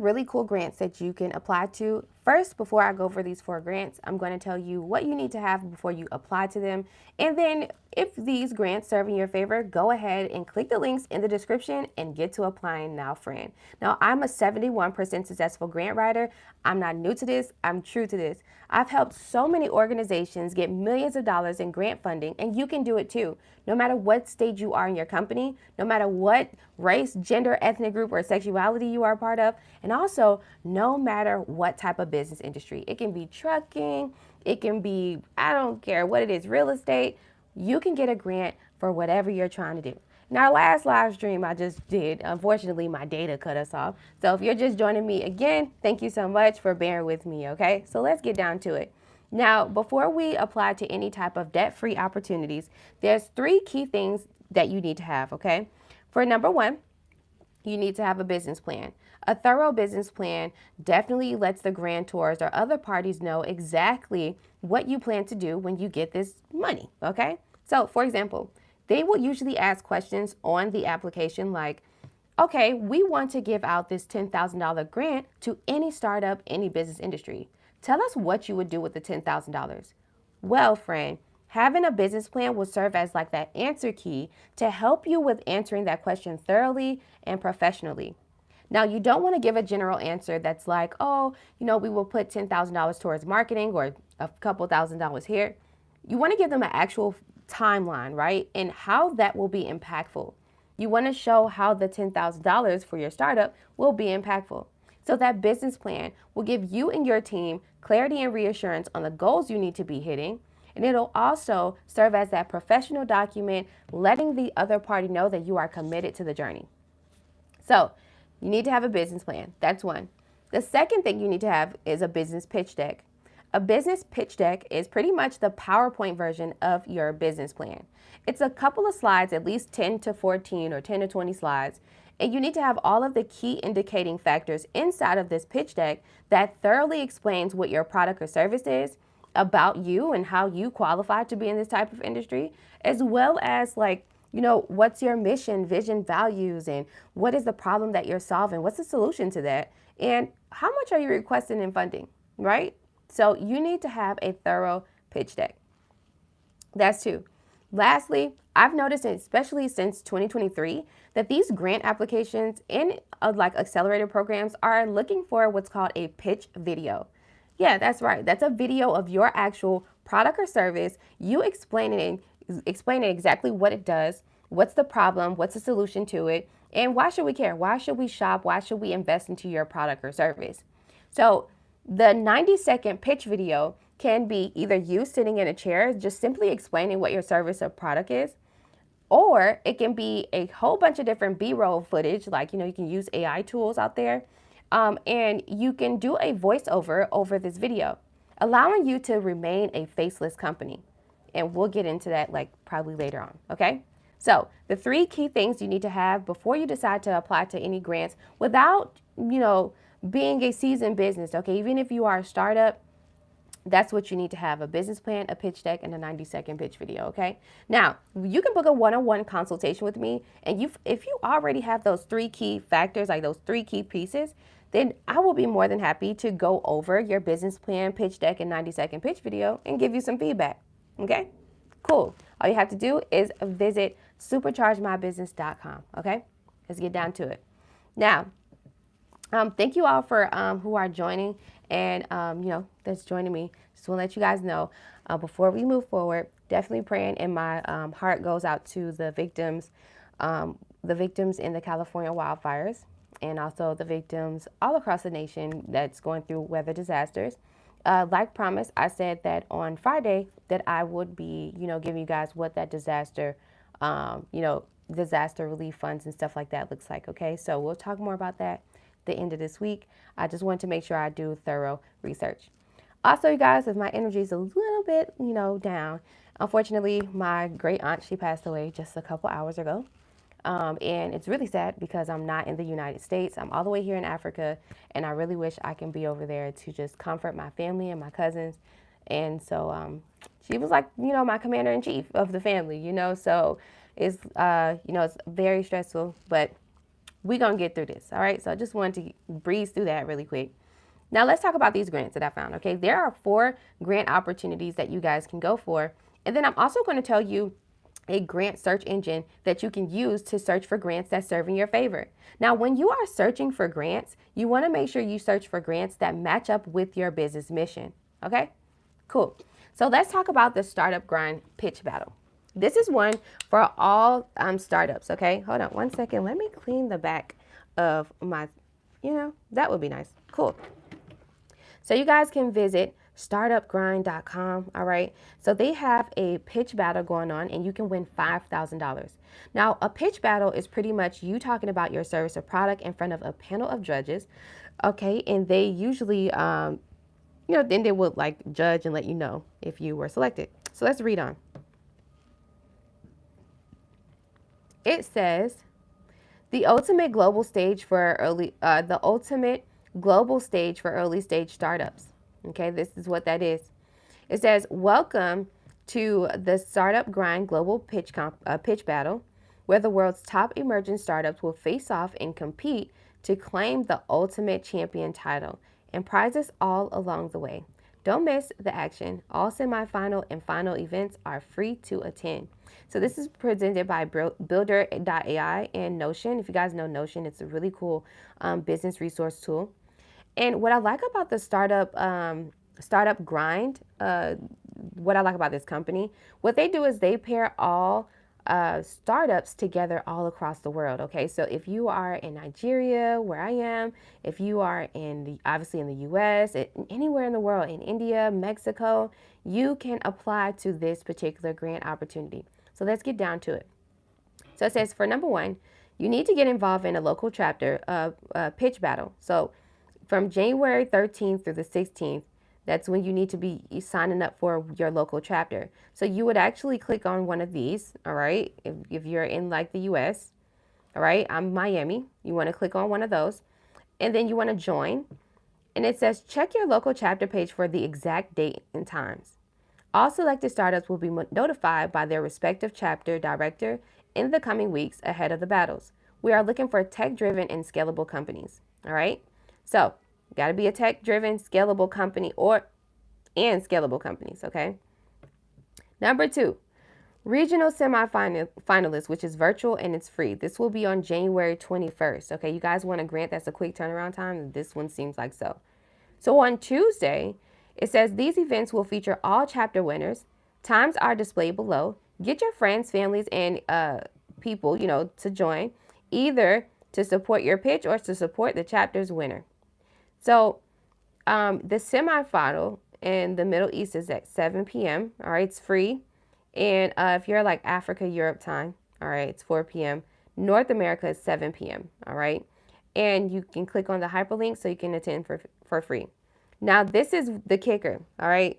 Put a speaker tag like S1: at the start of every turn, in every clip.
S1: really cool grants that you can apply to. First, before I go over these 4 grants, I'm going to tell you what you need to have before you apply to them. And then if these grants serve in your favor, go ahead and click the links in the description and get to applying now, friend. Now, I'm a 71% successful grant writer. I'm not new to this. I'm true to this. I've helped so many organizations get millions of dollars in grant funding, and you can do it too. No matter what stage you are in your company, no matter what race, gender, ethnic group, or sexuality you are a part of, and also no matter what type of business industry. It can be trucking, it can be, I don't care what it is, real estate. You can get a grant for whatever you're trying to do. In our last live stream I just did, unfortunately my data cut us off. So if you're just joining me again, thank you so much for bearing with me, okay? So let's get down to it. Now, before we apply to any type of debt-free opportunities, there's 3 key things that you need to have, okay? For number 1, you need to have a business plan. A thorough business plan definitely lets the grantors or other parties know exactly what you plan to do when you get this money, okay? So, for example, they will usually ask questions on the application like, okay, we want to give out this $10,000 grant to any startup, any business industry. Tell us what you would do with the $10,000. Well, friend, having a business plan will serve as like that answer key to help you with answering that question thoroughly and professionally. Now, you don't want to give a general answer that's like, oh, we will put $10,000 towards marketing or a couple $1,000s here. You want to give them an actual timeline, right? And how that will be impactful. You want to show how the $10,000 for your startup will be impactful. So that business plan will give you and your team clarity and reassurance on the goals you need to be hitting. And it'll also serve as that professional document, letting the other party know that you are committed to the journey. So you need to have a business plan. That's one. The second thing you need to have is a business pitch deck. A business pitch deck is pretty much the PowerPoint version of your business plan. It's a couple of slides, at least 10 to 14 or 10 to 20 slides. And you need to have all of the key indicating factors inside of this pitch deck that thoroughly explains what your product or service is, about you and how you qualify to be in this type of industry, as well as what's your mission, vision, values, and what is the problem that you're solving? What's the solution to that? And how much are you requesting in funding, right? So you need to have a thorough pitch deck. That's 2. Lastly, I've noticed, especially since 2023, that these grant applications in accelerator programs are looking for what's called a pitch video. Yeah, that's right. That's a video of your actual product or service, you explaining exactly what it does, what's the problem, what's the solution to it, and why should we care? Why should we shop? Why should we invest into your product or service? So the 90-second pitch video can be either you sitting in a chair, just simply explaining what your service or product is, or it can be a whole bunch of different B-roll footage, you can use AI tools out there, and you can do a voiceover over this video, allowing you to remain a faceless company. And we'll get into that probably later on, okay? So the 3 key things you need to have before you decide to apply to any grants without, being a seasoned business, okay? Even if you are a startup, that's what you need to have: a business plan, a pitch deck, and a 90-second pitch video, okay? Now, you can book a one-on-one consultation with me, and if you already have those 3 key factors, those 3 key pieces, then I will be more than happy to go over your business plan, pitch deck, and 90-second pitch video and give you some feedback, okay? Cool. All you have to do is visit superchargemybusiness.com, okay? Let's get down to it. Now, thank you all for who are joining and, that's joining me. Just want to let you guys know before we move forward, definitely praying, and my heart goes out to the victims in the California wildfires, and also the victims all across the nation that's going through weather disasters. Like promised, I said that on Friday that I would be, giving you guys what that disaster relief funds and stuff like that looks like, okay? So we'll talk more about that the end of this week. I just want to make sure I do thorough research. Also, you guys, if my energy is a little bit, down, unfortunately, my great aunt, she passed away just a couple hours ago. And it's really sad because I'm not in the United States. I'm all the way here in Africa, and I really wish I can be over there to just comfort my family and my cousins. And so she was like, my commander-in-chief of the family, so it's, it's very stressful, but We're going to get through this. All right. So I just wanted to breeze through that really quick. Now let's talk about these grants that I found. Okay. There are 4 grant opportunities that you guys can go for. And then I'm also going to tell you a grant search engine that you can use to search for grants that serve in your favor. Now, when you are searching for grants, you want to make sure you search for grants that match up with your business mission. Okay, cool. So let's talk about the Startup Grind Pitch Battle. This is one for all startups. Okay, hold on one second. Let me clean the back of my, that would be nice. Cool. So you guys can visit startupgrind.com. All right. So they have a pitch battle going on and you can win $5,000. Now, a pitch battle is pretty much you talking about your service or product in front of a panel of judges. Okay. And they usually, then they would like judge and let you know if you were selected. So let's read on. It says the ultimate global stage for early stage startups. Okay, this is what that is. It says, welcome to the Startup Grind Global Pitch Battle, where the world's top emerging startups will face off and compete to claim the ultimate champion title and prizes all along the way. Don't miss the action. All semifinal and final events are free to attend. So this is presented by Builder.ai and Notion. If you guys know Notion, it's a really cool business resource tool. And what I like about the Startup Grind, what I like about this company, what they do is they pair all startups together all across the world. Okay, so if you are in Nigeria, where I am, if you are obviously in the U.S., anywhere in the world, in India, Mexico, you can apply to this particular grant opportunity. So let's get down to it. So it says for number 1, you need to get involved in a local chapter pitch battle. So from January 13th through the 16th, that's when you need to be signing up for your local chapter. So you would actually click on one of these, all right? If you're in like the US, all right? I'm Miami. You want to click on one of those. And then you want to join. And it says check your local chapter page for the exact date and times. All selected startups will be notified by their respective chapter director in the coming weeks ahead of the battles. We are looking for tech-driven and scalable companies, all right? So, got to be a tech-driven, scalable company and scalable companies, okay? Number 2, regional semifinalists, which is virtual and it's free. This will be on January 21st, okay? You guys want a grant that's a quick turnaround time? This one seems like so. So on Tuesday, it says these events will feature all chapter winners. Times are displayed below. Get your friends, families, and people, to join, either to support your pitch or to support the chapter's winner. So the semifinal in the Middle East is at 7 p.m. All right, it's free. And if you're like Africa, Europe time, all right, it's 4 p.m. North America is 7 p.m. All right. And you can click on the hyperlink so you can attend for free. Now, this is the kicker. All right.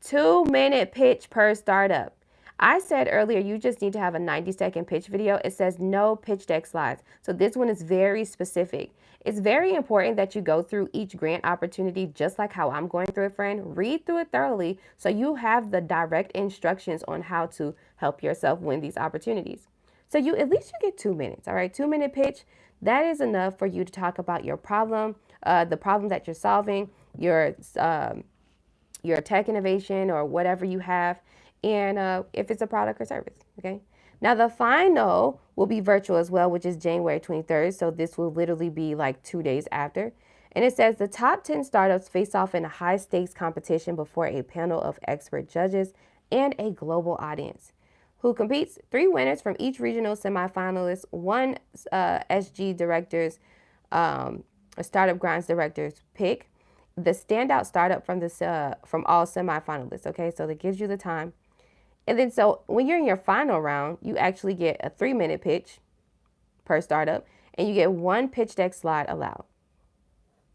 S1: 2-minute pitch per startup. I said earlier, you just need to have a 90-second pitch video. It says no pitch deck slides. So this one is very specific. It's very important that you go through each grant opportunity just like how I'm going through it, friend. Read through it thoroughly so you have the direct instructions on how to help yourself win these opportunities. So at least you get 2 minutes, all right? 2-minute pitch. That is enough for you to talk about your problem, the problem that you're solving, your tech innovation or whatever you have, and if it's a product or service, okay? Now, the final will be virtual as well, which is January 23rd. So this will literally be like 2 days after. And it says the top 10 startups face off in a high-stakes competition before a panel of expert judges and a global audience. Who competes? 3 winners from each regional semifinalist, 1 SG director's, Startup Grinds director's pick, the standout startup from all semifinalists, okay? So that gives you the time. And then so when you're in your final round, you actually get a 3-minute pitch per startup, and you get 1 pitch deck slide allowed.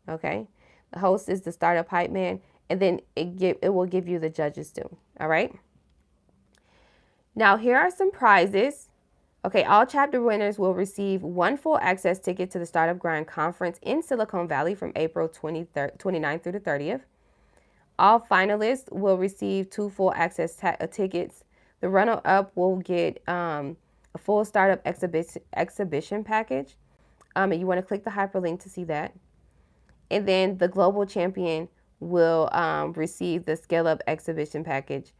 S1: Okay? The host is the startup hype man, and then it will give you the judges too. All right? Now, here are some prizes. Okay, all chapter winners will receive 1 full access ticket to the Startup Grind Conference in Silicon Valley from April 29th through the 30th. All finalists will receive 2 full access tickets. The runner-up will get a full startup exhibition package. And you want to click the hyperlink to see that. And then the global champion will receive the Scale Up exhibition package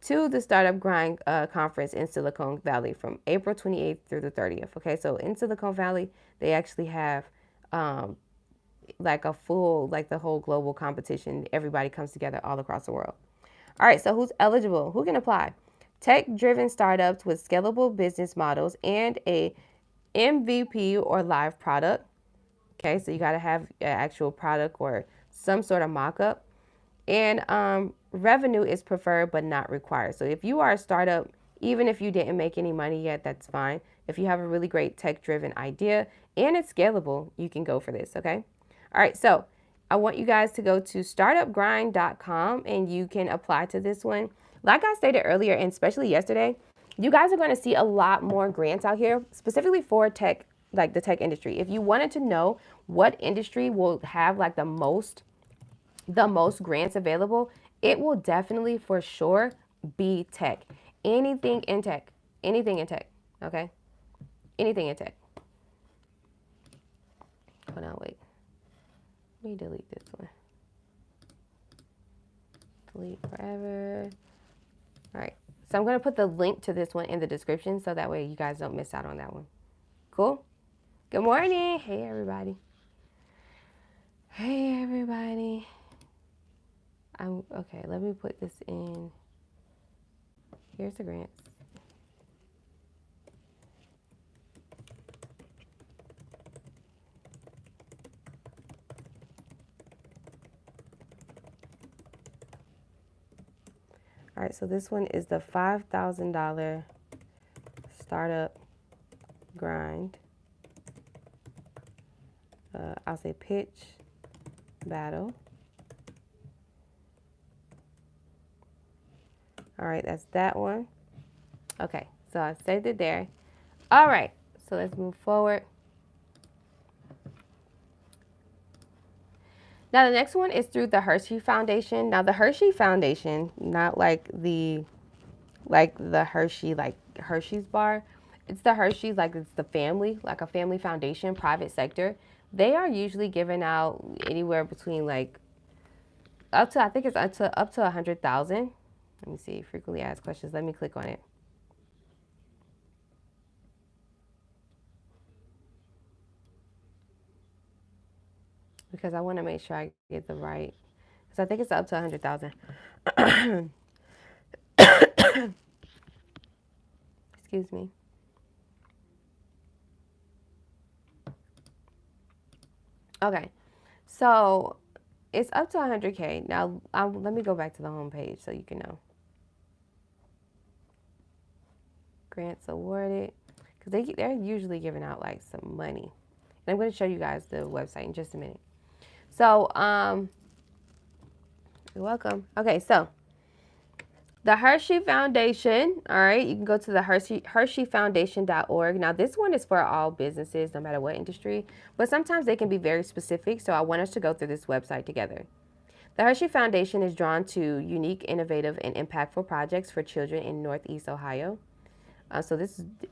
S1: to the Startup Grind conference in Silicon Valley from April 28th through the 30th. Okay, so in Silicon Valley, they actually have like a full, like the whole global competition. Everybody comes together all across the world. All right, so who's eligible? Who can apply? Tech-driven startups with scalable business models and a MVP or live product. Okay, so you got to have an actual product or some sort of mock-up. And revenue is preferred but not required. So if you are a startup, even if you didn't make any money yet, that's fine. If you have a really great tech-driven idea and it's scalable, you can go for this, okay? All right, so I want you guys to go to startupgrind.com and you can apply to this one. Like I stated earlier, and especially yesterday, you guys are going to see a lot more grants out here, specifically for tech, like the tech industry. If you wanted to know what industry will have like the most grants available, it will definitely for sure be tech. Anything in tech. Anything in tech. Okay? Anything in tech. Hold on, wait. Let me delete this one. Delete forever. All right. So I'm going to put the link to this one in the description so that way you guys don't miss out on that one. Cool? Good morning. Hey, everybody. Hey, everybody. Okay, let me put this in. Here's the grants. All right, so this one is the $5,000 startup grind. I'll say pitch battle. All right, that's that one. Okay, so I saved it there. All right, so let's move forward. Now the next one is through the Hersey Foundation. Now the Hersey Foundation, not like the Hershey, like Hershey's bar. It's the Hershey's, like it's the family, like a family foundation, private sector. They are usually giving out anywhere between like up to, I think it's up to 100,000. Let me see, frequently asked questions. Let me click on it. Because I want to make sure I get the right, because I think it's up to 100,000. Excuse me. Okay, so it's up to 100K. Now, let me go back to the home page so you can know. Grants awarded, because they're usually giving out like some money. And I'm going to show you guys the website in just a minute. So, you're welcome. Okay, so the Hersey Foundation, all right, you can go to the HerseyFoundation.org. Now, this one is for all businesses, no matter what industry, but sometimes they can be very specific, so I want us to go through this website together. The Hersey Foundation is drawn to unique, innovative, and impactful projects for children in Northeast Ohio. So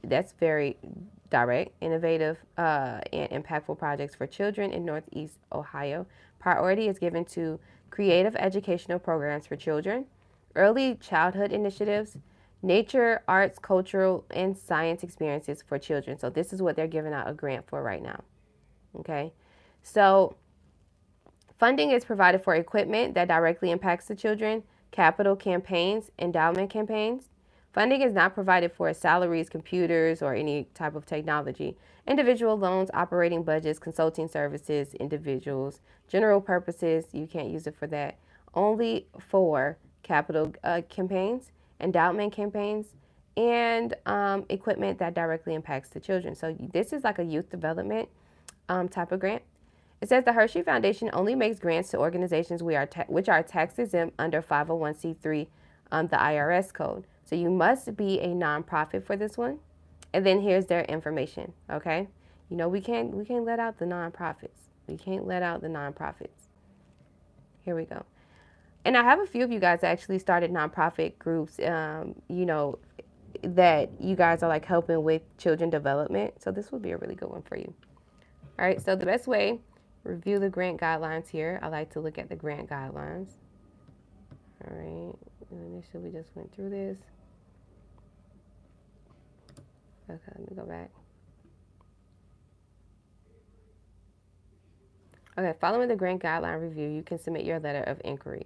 S1: that's very direct, innovative, and impactful projects for children in Northeast Ohio. Priority is given to creative educational programs for children, early childhood initiatives, nature, arts, cultural, and science experiences for children. So this is what they're giving out a grant for right now. Okay, so funding is provided for equipment that directly impacts the children, capital campaigns, endowment campaigns. Funding is not provided for salaries, computers, or any type of technology. Individual loans, operating budgets, consulting services, individuals, general purposes, you can't use it for that. Only for capital campaigns, endowment campaigns, and equipment that directly impacts the children. So this is like a youth development type of grant. It says the Hersey Foundation only makes grants to organizations which are tax exempt under 501c3, the IRS code. So you must be a nonprofit for this one. And then here's their information, okay? You know, we can't let out the nonprofits. We can't let out the nonprofits. Here we go. And I have a few of you guys that actually started nonprofit groups, you know, that you guys are like helping with children development. So this would be a really good one for you. All right, so the best way, review the grant guidelines here. I like to look at the grant guidelines. All right, initially we just went through this. Okay, let me go back. Okay, following the grant guideline review, you can submit your letter of inquiry.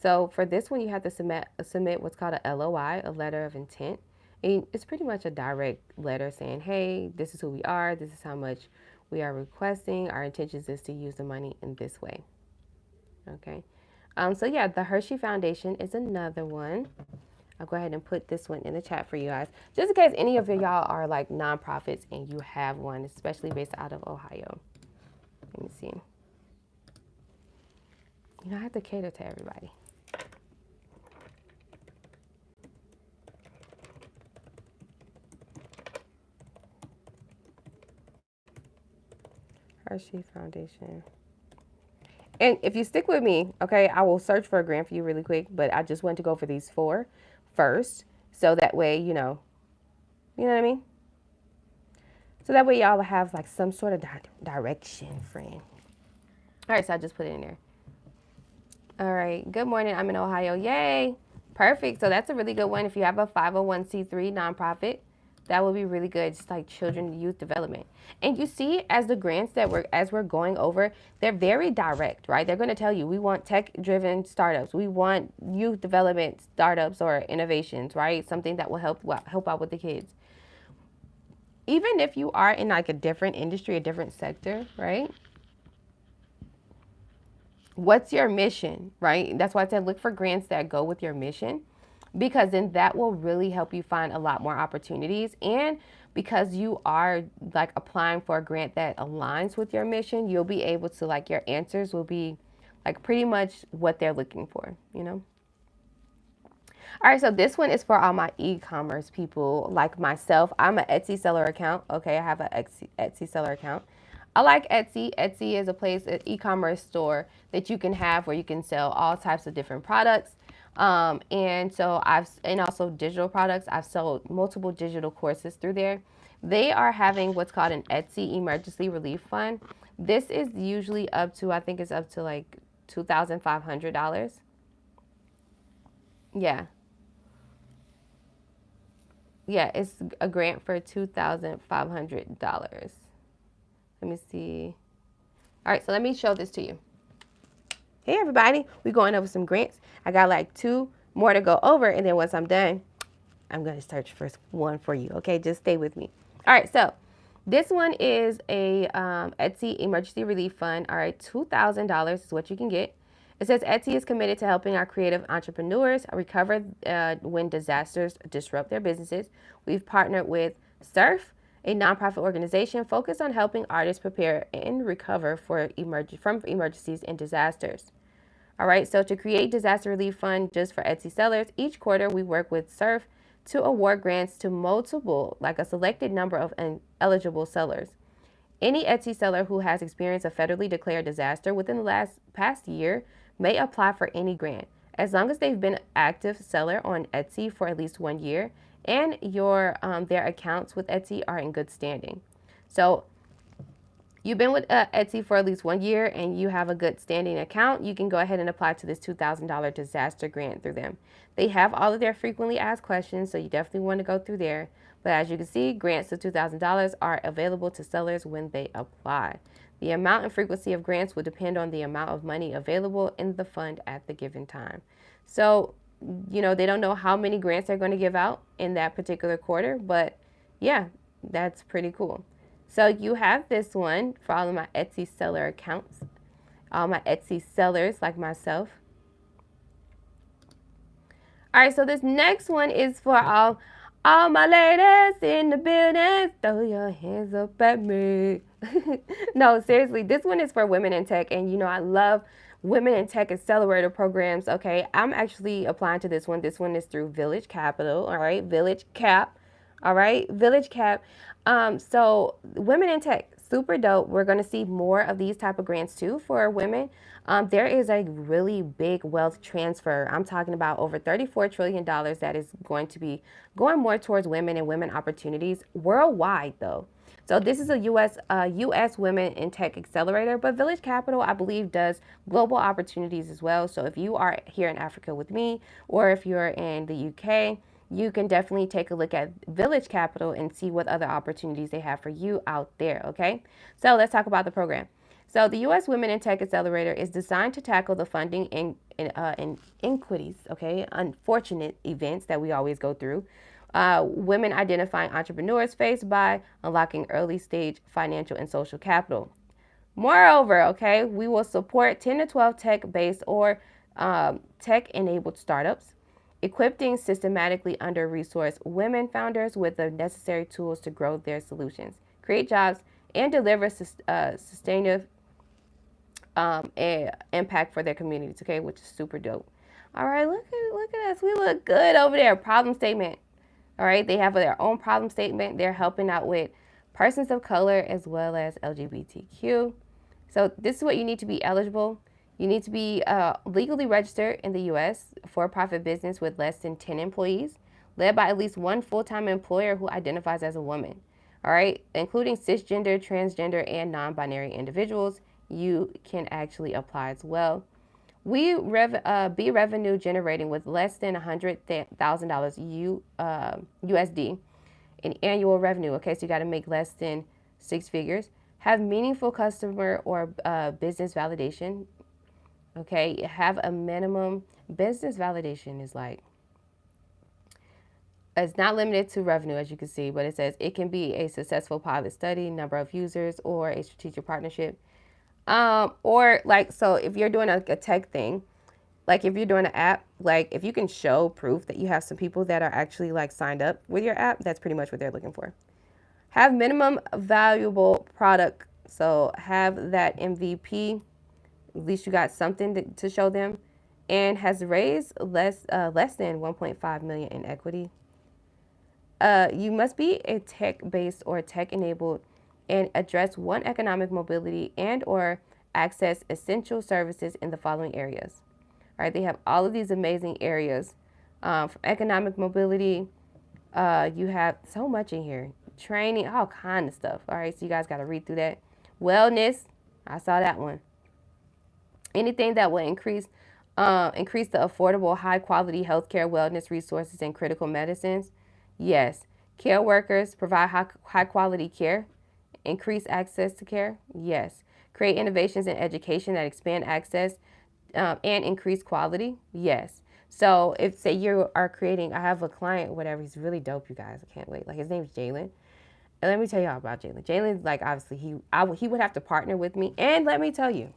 S1: So for this one, you have to submit what's called a LOI, a letter of intent. And it's pretty much a direct letter saying, hey, this is who we are, this is how much we are requesting. Our intentions is to use the money in this way. Okay. So yeah, the Hershey Foundation is another one. I'll go ahead and put this one in the chat for you guys, just in case any of y'all are like nonprofits and you have one, especially based out of Ohio. Let me see. You know, I have to cater to everybody. Hersey Foundation. And if you stick with me, okay, I will search for a grant for you really quick, but I just want to go for these 4 first. So that way, you know what I mean? So that way y'all have like some sort of direction, friend. All right, so I just put it in there. All right, good morning. I'm in Ohio. Yay. Perfect. So that's a really good one. If you have a 501c3 nonprofit, that would be really good. Just like children youth development. And you see, as the grants that we're going over, they're very direct, right? They're going to tell you, we want tech-driven startups. We want youth development startups or innovations, right? Something that will help out with the kids. Even if you are in like a different industry, a different sector, right? What's your mission, right? That's why I said look for grants that go with your mission, because then that will really help you find a lot more opportunities. And because you are like applying for a grant that aligns with your mission, you'll be able to, like, your answers will be like pretty much what they're looking for, you know? All right, so this one is for all my e-commerce people like myself. I'm an Etsy seller account. Okay, I have an Etsy seller account. I like Etsy. Etsy is a place, an e-commerce store that you can have where you can sell all types of different products. And also digital products. I've sold multiple digital courses through there. They are having what's called an Etsy emergency relief fund. This is usually up to, I think it's up to like $2,500. Yeah. Yeah, it's a grant for $2,500. Let me see. All right, so let me show this to you. Hey, everybody. We're going over some grants. I got like 2 more to go over, and then once I'm done, I'm going to search for one for you, okay? Just stay with me. All right, so this one is a Etsy emergency relief fund. All right, $2,000 is what you can get. It says Etsy is committed to helping our creative entrepreneurs recover when disasters disrupt their businesses. We've partnered with Surf, a nonprofit organization focused on helping artists prepare and recover from emergencies and disasters. All right, so to create disaster relief fund just for Etsy sellers, each quarter we work with Surf to award grants to a selected number of eligible sellers. Any Etsy seller who has experienced a federally declared disaster within the past year may apply for any grant, as long as they've been an active seller on Etsy for at least 1 year and their accounts with Etsy are in good standing. So you've been with Etsy for at least 1 year and you have a good standing account, you can go ahead and apply to this $2,000 disaster grant through them. They have all of their frequently asked questions, so you definitely want to go through there. But as you can see, grants of $2,000 are available to sellers when they apply. The amount and frequency of grants will depend on the amount of money available in the fund at the given time. So, you know, they don't know how many grants they're going to give out in that particular quarter, but yeah, that's pretty cool. So you have this one for all of my Etsy seller accounts, all my Etsy sellers like myself. All right, so this next one is for all my ladies in the building. Throw your hands up at me. No, seriously, this one is for women in tech. And, you know, I love women in tech accelerator programs. Okay, I'm actually applying to this one. This one is through Village Capital. All right, Village Cap. All right, Village Cap. So women in tech, super dope. We're going to see more of these type of grants too for women. There is a really big wealth transfer. I'm talking about over $34 trillion that is going to be going more towards women and women opportunities worldwide though. So this is a U.S. Women in Tech Accelerator, but Village Capital, I believe, does global opportunities as well. So if you are here in Africa with me, or if you're in the UK, you can definitely take a look at Village Capital and see what other opportunities they have for you out there, okay? So let's talk about the program. So the U.S. Women in Tech Accelerator is designed to tackle the funding and inequities, okay, unfortunate events that we always go through. Women identifying entrepreneurs faced by unlocking early stage financial and social capital. Moreover, okay, we will support 10 to 12 tech-based or tech-enabled startups, equipping systematically under-resourced women founders with the necessary tools to grow their solutions, create jobs, and deliver sustainable impact for their communities, okay, which is super dope. All right, look at us. We look good over there. Problem statement. All right, they have their own problem statement. They're helping out with persons of color as well as LGBTQ. So this is what you need to be eligible. You need to be legally registered in the U.S. for-profit business with less than 10 employees, led by at least one full-time employer who identifies as a woman. All right, including cisgender, transgender, and non-binary individuals. You can actually apply as well. We be revenue generating with less than $100,000 USD in annual revenue. Okay, so you got to make less than 6 figures. Have meaningful customer or business validation. Okay, have a minimum business validation is like, it's not limited to revenue, as you can see, but it says it can be a successful pilot study, number of users, or a strategic partnership. Or like, so if you're doing a tech thing, like if you're doing an app, like if you can show proof that you have some people that are actually like signed up with your app, that's pretty much what they're looking for. Have minimum valuable product. So have that MVP, at least you got something to show them, and has raised less than 1.5 million in equity. You must be a tech-based or tech-enabled and address one economic mobility and or access essential services in the following areas. All right, they have all of these amazing areas. From economic mobility, you have so much in here. Training, all kind of stuff. All right, so you guys got to read through that. Wellness, I saw that one. Anything that will increase the affordable, high-quality healthcare, wellness resources, and critical medicines. Yes. Care workers provide high-quality care. Increase access to care. Yes. Create innovations in education that expand access and increase quality. Yes. So if, say, you are creating, I have a client, whatever, he's really dope, you guys. I can't wait. Like, his name's Jalen. And let me tell y'all about Jalen. Jalen's like, obviously, he would have to partner with me. And let me tell you,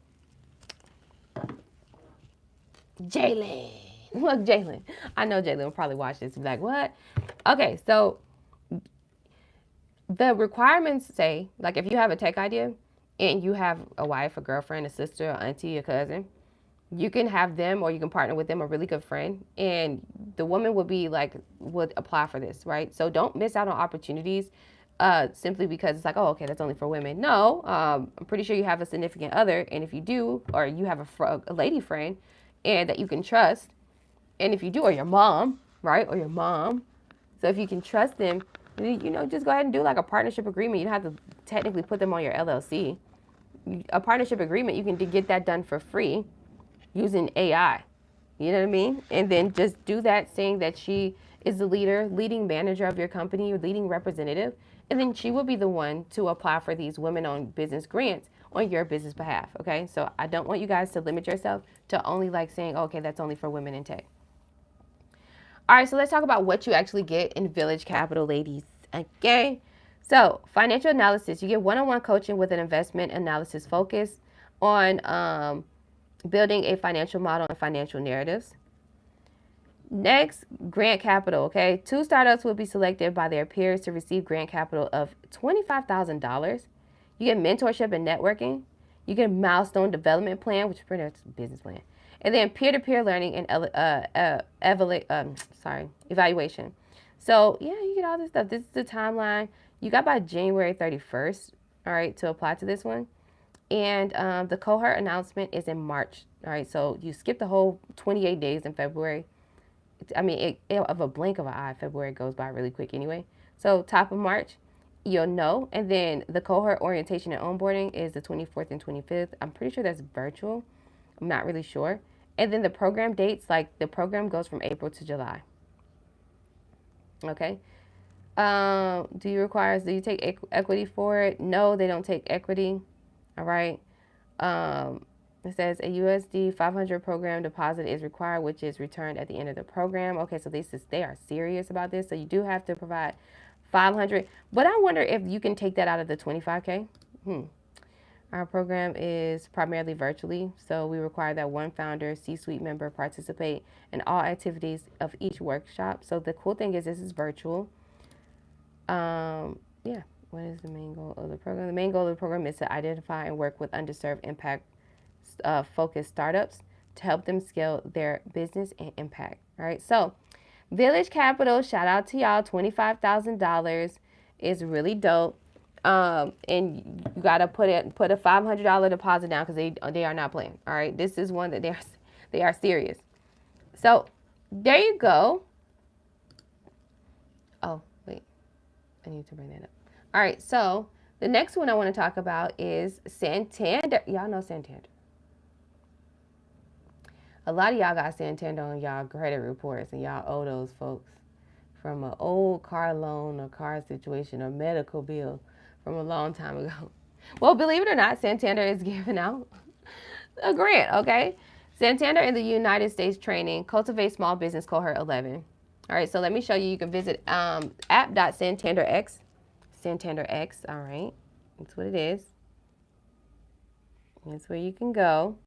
S1: Jalen. Look, Jalen. I know Jalen will probably watch this and be like, what? Okay, so the requirements say, like, if you have a tech idea and you have a wife, a girlfriend, a sister, a auntie, a cousin, you can have them or you can partner with them, a really good friend, and the woman would apply for this, right? So don't miss out on opportunities simply because it's like, oh, okay, that's only for women. No, I'm pretty sure you have a significant other, and if you do, or you have a lady friend and that you can trust, and if you do, or your mom, right, or your mom, so if you can trust them, just go ahead and do like a partnership agreement. You don't have to technically put them on your LLC. A partnership agreement, you can get that done for free using AI. You know what I mean? And then just do that, saying that she is the leading manager of your company, your leading representative, and then she will be the one to apply for these women-owned business grants on your business behalf, okay? So I don't want you guys to limit yourself to only like saying, okay, that's only for women in tech. All right, so let's talk about what you actually get in Village Capital, ladies, okay? So financial analysis, you get one-on-one coaching with an investment analysis focus on building a financial model and financial narratives. Next, grant capital, okay? 2 startups will be selected by their peers to receive grant capital of $25,000. You get mentorship and networking. You get a milestone development plan, which is pretty much a business plan. And then peer-to-peer learning and evaluation. So, yeah, you get all this stuff. This is the timeline. You got by January 31st, all right, to apply to this one. And the cohort announcement is in March, all right? So you skip the whole 28 days in February. Of a blink of an eye, February goes by really quick anyway. So top of March. you'll know. And then the cohort orientation and onboarding is the 24th and 25th. I'm pretty sure that's virtual. I'm not really sure. And then the program dates, like the program goes from April to July. Okay. Do you take equity for it? No, they don't take equity. All right. It says a USD 500 program deposit is required, which is returned at the end of the program. Okay, so they are serious about this. So you do have to provide 500. But I wonder if you can take that out of the 25K. Our program is primarily virtually, so we require that one founder, C-suite member participate in all activities of each workshop. So the cool thing is this is virtual. Yeah. What is the main goal of the program? The main goal of the program is to identify and work with underserved impact focused startups to help them scale their business and impact. All right. So Village Capital, shout out to y'all. $25,000 is really dope. And you gotta put a $500 deposit down because they are not playing. All right. This is one that they are serious. So there you go. Oh, wait. I need to bring that up. All right, so the next one I want to talk about is Santander. Y'all know Santander. A lot of y'all got Santander on y'all credit reports, and y'all owe those folks from an old car loan or car situation or medical bill from a long time ago. Well, believe it or not, Santander is giving out a grant, okay? Santander in the United States training, Cultivate Small Business Cohort 11. All right, so let me show you. You can visit app.santanderx. Santander X, all right. That's what it is. That's where you can go.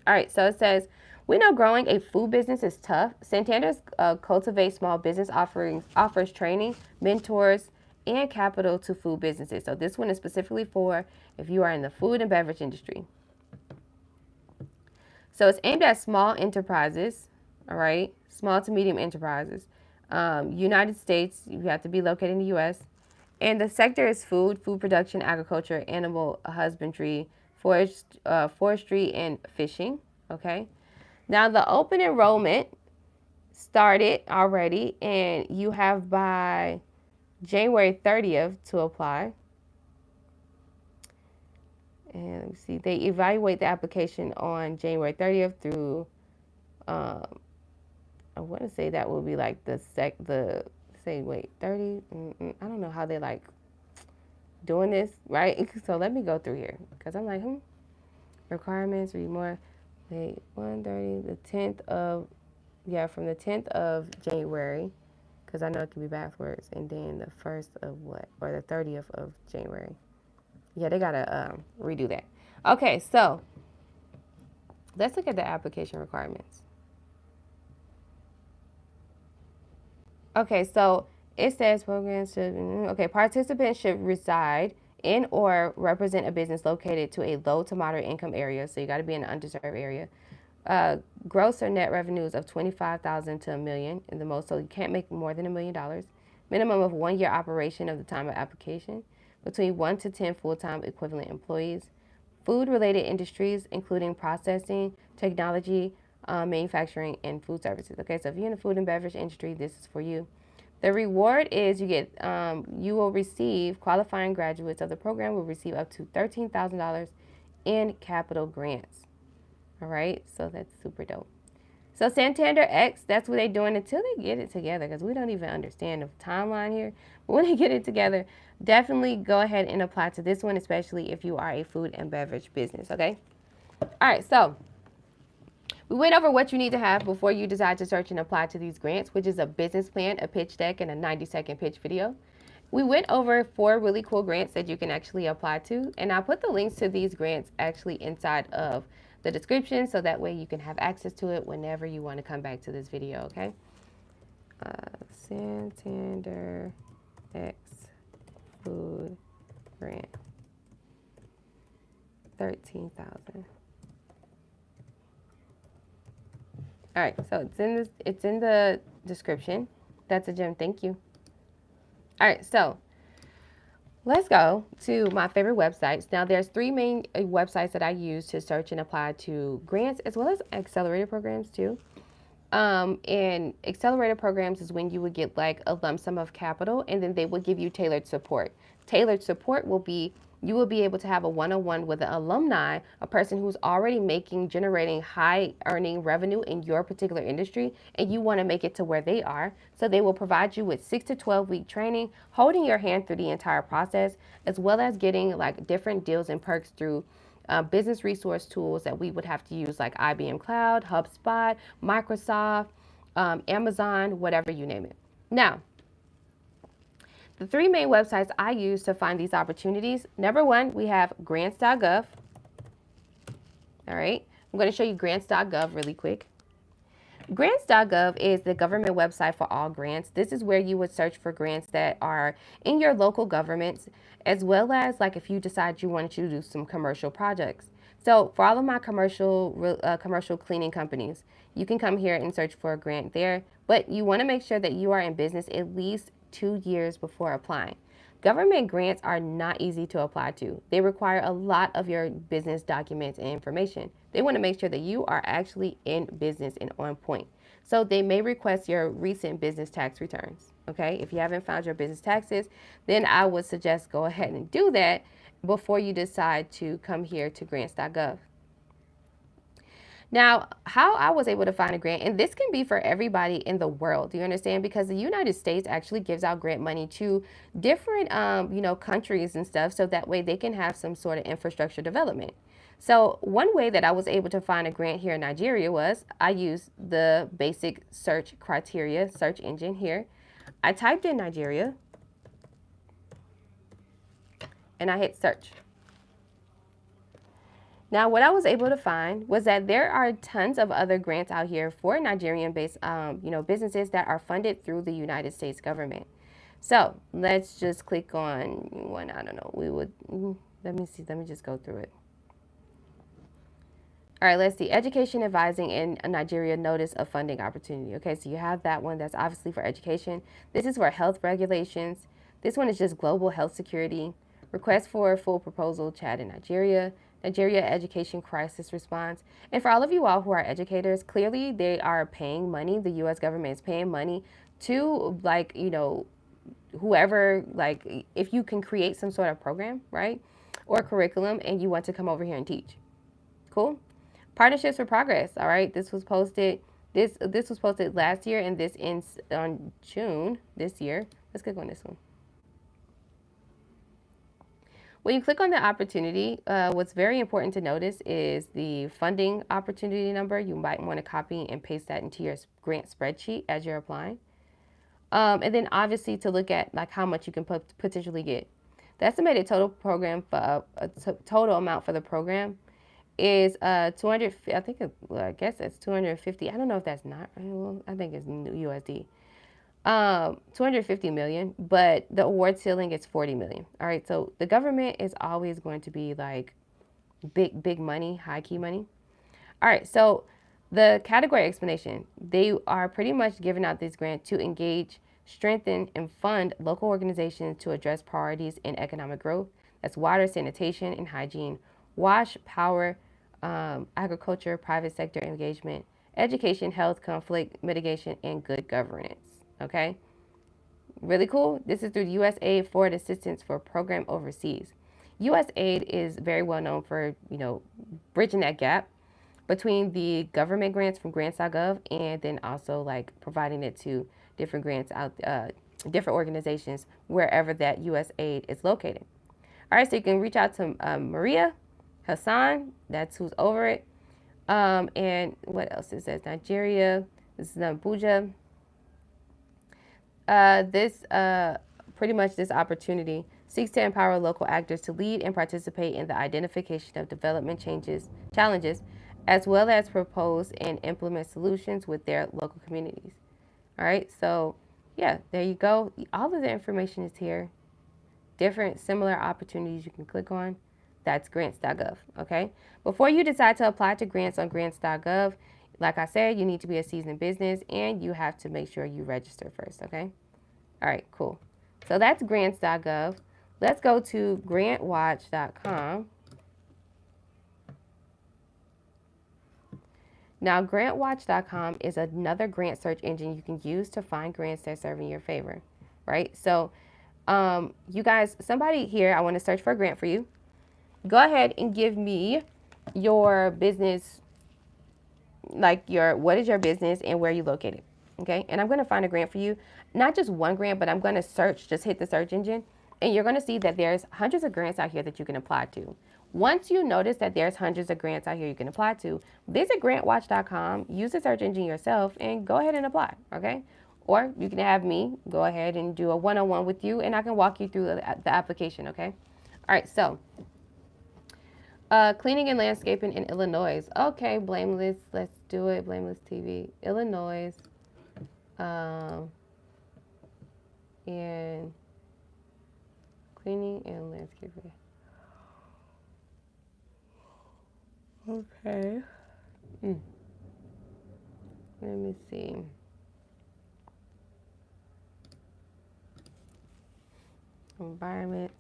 S1: All right, so it says, we know growing a food business is tough. Santander's Cultivate Small Business offers training, mentors, and capital to food businesses. So this one is specifically for if you are in the food and beverage industry. So it's aimed at small enterprises, all right, small to medium enterprises. United States, you have to be located in the U.S. And the sector is food production, agriculture, animal husbandry, forestry, and fishing. Okay. Now the open enrollment started already, and you have by January 30th to apply. And let me see, they evaluate the application on January 30th through, I want to say that will be like 30, I don't know how they like doing this, right? So let me go through here, because I'm like, requirements, read more. Wait, 1:30, the 10th of, from the 10th of January, because I know it can be backwards, and then the 1st of what, or the 30th of January. Yeah, they gotta redo that. Okay, so let's look at the application requirements. Okay, so it says programs should, participants should reside in or represent a business located to a low to moderate income area. So you got to be in an underserved area. Gross or net revenues of $25,000 to $1 million in the most. So you can't make more than $1 million. Minimum of 1 year operation of the time of application. Between 1 to 10 full-time equivalent employees. Food-related industries, including processing, technology, manufacturing, and food services. Okay, so if you're in the food and beverage industry, this is for you. The reward is you will receive, qualifying graduates of the program will receive up to $13,000 in capital grants. All right, so that's super dope. So Santander X, that's what they're doing until they get it together, because we don't even understand the timeline here. But when they get it together, definitely go ahead and apply to this one, especially if you are a food and beverage business, okay? All right, so we went over what you need to have before you decide to search and apply to these grants, which is a business plan, a pitch deck, and a 90-second pitch video. We went over 4 really cool grants that you can actually apply to, and I put the links to these grants actually inside of the description, so that way you can have access to it whenever you want to come back to this video, okay? Santander X food grant, 13,000. All right, so it's in the description. That's a gem. Thank you. All right, so let's go to my favorite websites. Now, there's 3 main websites that I use to search and apply to grants, as well as accelerator programs too. And accelerator programs is when you would get like a lump sum of capital, and then they will give you tailored support. Tailored support will be you will be able to have a one-on-one with an alumni, a person who's already generating high earning revenue in your particular industry, and you want to make it to where they are. So they will provide you with 6 to 12 week training, holding your hand through the entire process, as well as getting like different deals and perks through business resource tools that we would have to use, like IBM Cloud, HubSpot, Microsoft, Amazon, whatever you name it. Now, the three main websites I use to find these opportunities. Number one, we have Grants.gov. All right, I'm going to show you Grants.gov really quick. Grants.gov is the government website for all grants. This is where you would search for grants that are in your local governments, as well as like if you decide you wanted to do some commercial projects. So for all of my commercial cleaning companies, you can come here and search for a grant there, but you want to make sure that you are in business at least 2 years before applying. Government grants are not easy to apply to. They require a lot of your business documents and information. They want to make sure that you are actually in business and on point. So they may request your recent business tax returns. Okay, if you haven't found your business taxes, then I would suggest go ahead and do that before you decide to come here to grants.gov. Now, how I was able to find a grant, and this can be for everybody in the world, do you understand? Because the United States actually gives out grant money to different, countries and stuff, so that way they can have some sort of infrastructure development. So one way that I was able to find a grant here in Nigeria was I used the basic search criteria search engine here. I typed in Nigeria, and I hit search. Now, what I was able to find was that there are tons of other grants out here for Nigerian-based, businesses that are funded through the United States government. So let's just click on one. I don't know. Let me see. Let me just go through it. All right, let's see. Education advising in Nigeria notice of funding opportunity. Okay, so you have that one. That's obviously for education. This is for health regulations. This one is just global health security. Request for a full proposal, Chad in Nigeria. Nigeria Education Crisis Response. And for all of you all who are educators, clearly they are paying money. The U.S. government is paying money to, whoever, if you can create some sort of program, right, or curriculum, and you want to come over here and teach. Cool. Partnerships for Progress. All right. This was posted. This was posted last year, and this ends on June this year. Let's click on this one. When you click on the opportunity, what's very important to notice is the funding opportunity number. You might want to copy and paste that into your grant spreadsheet as you're applying. And then obviously to look at like how much you can potentially get. The estimated total program for total amount for the program is 200. I guess it's 250. I don't know if that's not. Well, I think it's USD. 250 million, but the award ceiling is 40 million. All right, so the government is always going to be like big money, high key money. All right, so the category explanation, they are pretty much giving out this grant to engage, strengthen, and fund local organizations to address priorities in economic growth. That's water, sanitation, and hygiene, wash, power, agriculture, private sector engagement, education, health, conflict mitigation, and good governance. Okay, really cool. This is through USAID Forward Assistance for Program Overseas. USAID is very well known for, bridging that gap between the government grants from Grants.gov and then also like providing it to different grants out, different organizations wherever that USAID is located. All right, so you can reach out to Maria, Hassan, that's who's over it. And what else? It says Nigeria. This is Abuja. Pretty much this opportunity seeks to empower local actors to lead and participate in the identification of development challenges, as well as propose and implement solutions with their local communities. All right, so yeah, there you go. All of the information is here. Different similar opportunities you can click on. That's grants.gov, okay? Before you decide to apply to grants on grants.gov, like I said, you need to be a seasoned business and you have to make sure you register first, okay? All right, cool. So that's grants.gov. Let's go to grantwatch.com. Now, Grantwatch.com is another grant search engine you can use to find grants that serve in your favor, right? So, you guys, somebody here, I want to search for a grant for you. Go ahead and give me your business, like what is your business and where you located, okay? And I'm going to find a grant for you, not just one grant, but I'm going to search, just hit the search engine, and you're going to see that there's hundreds of grants out here that you can apply to. Once you notice that there's hundreds of grants out here you can apply to, visit grantwatch.com, use the search engine yourself, and go ahead and apply, okay? Or you can have me go ahead and do a one-on-one with you, and I can walk you through the application, okay? All right, so cleaning and landscaping in Illinois. Okay, Blameless. Let's do it. Blameless TV. Illinois. And cleaning and landscaping. Okay. Let me see. Environments.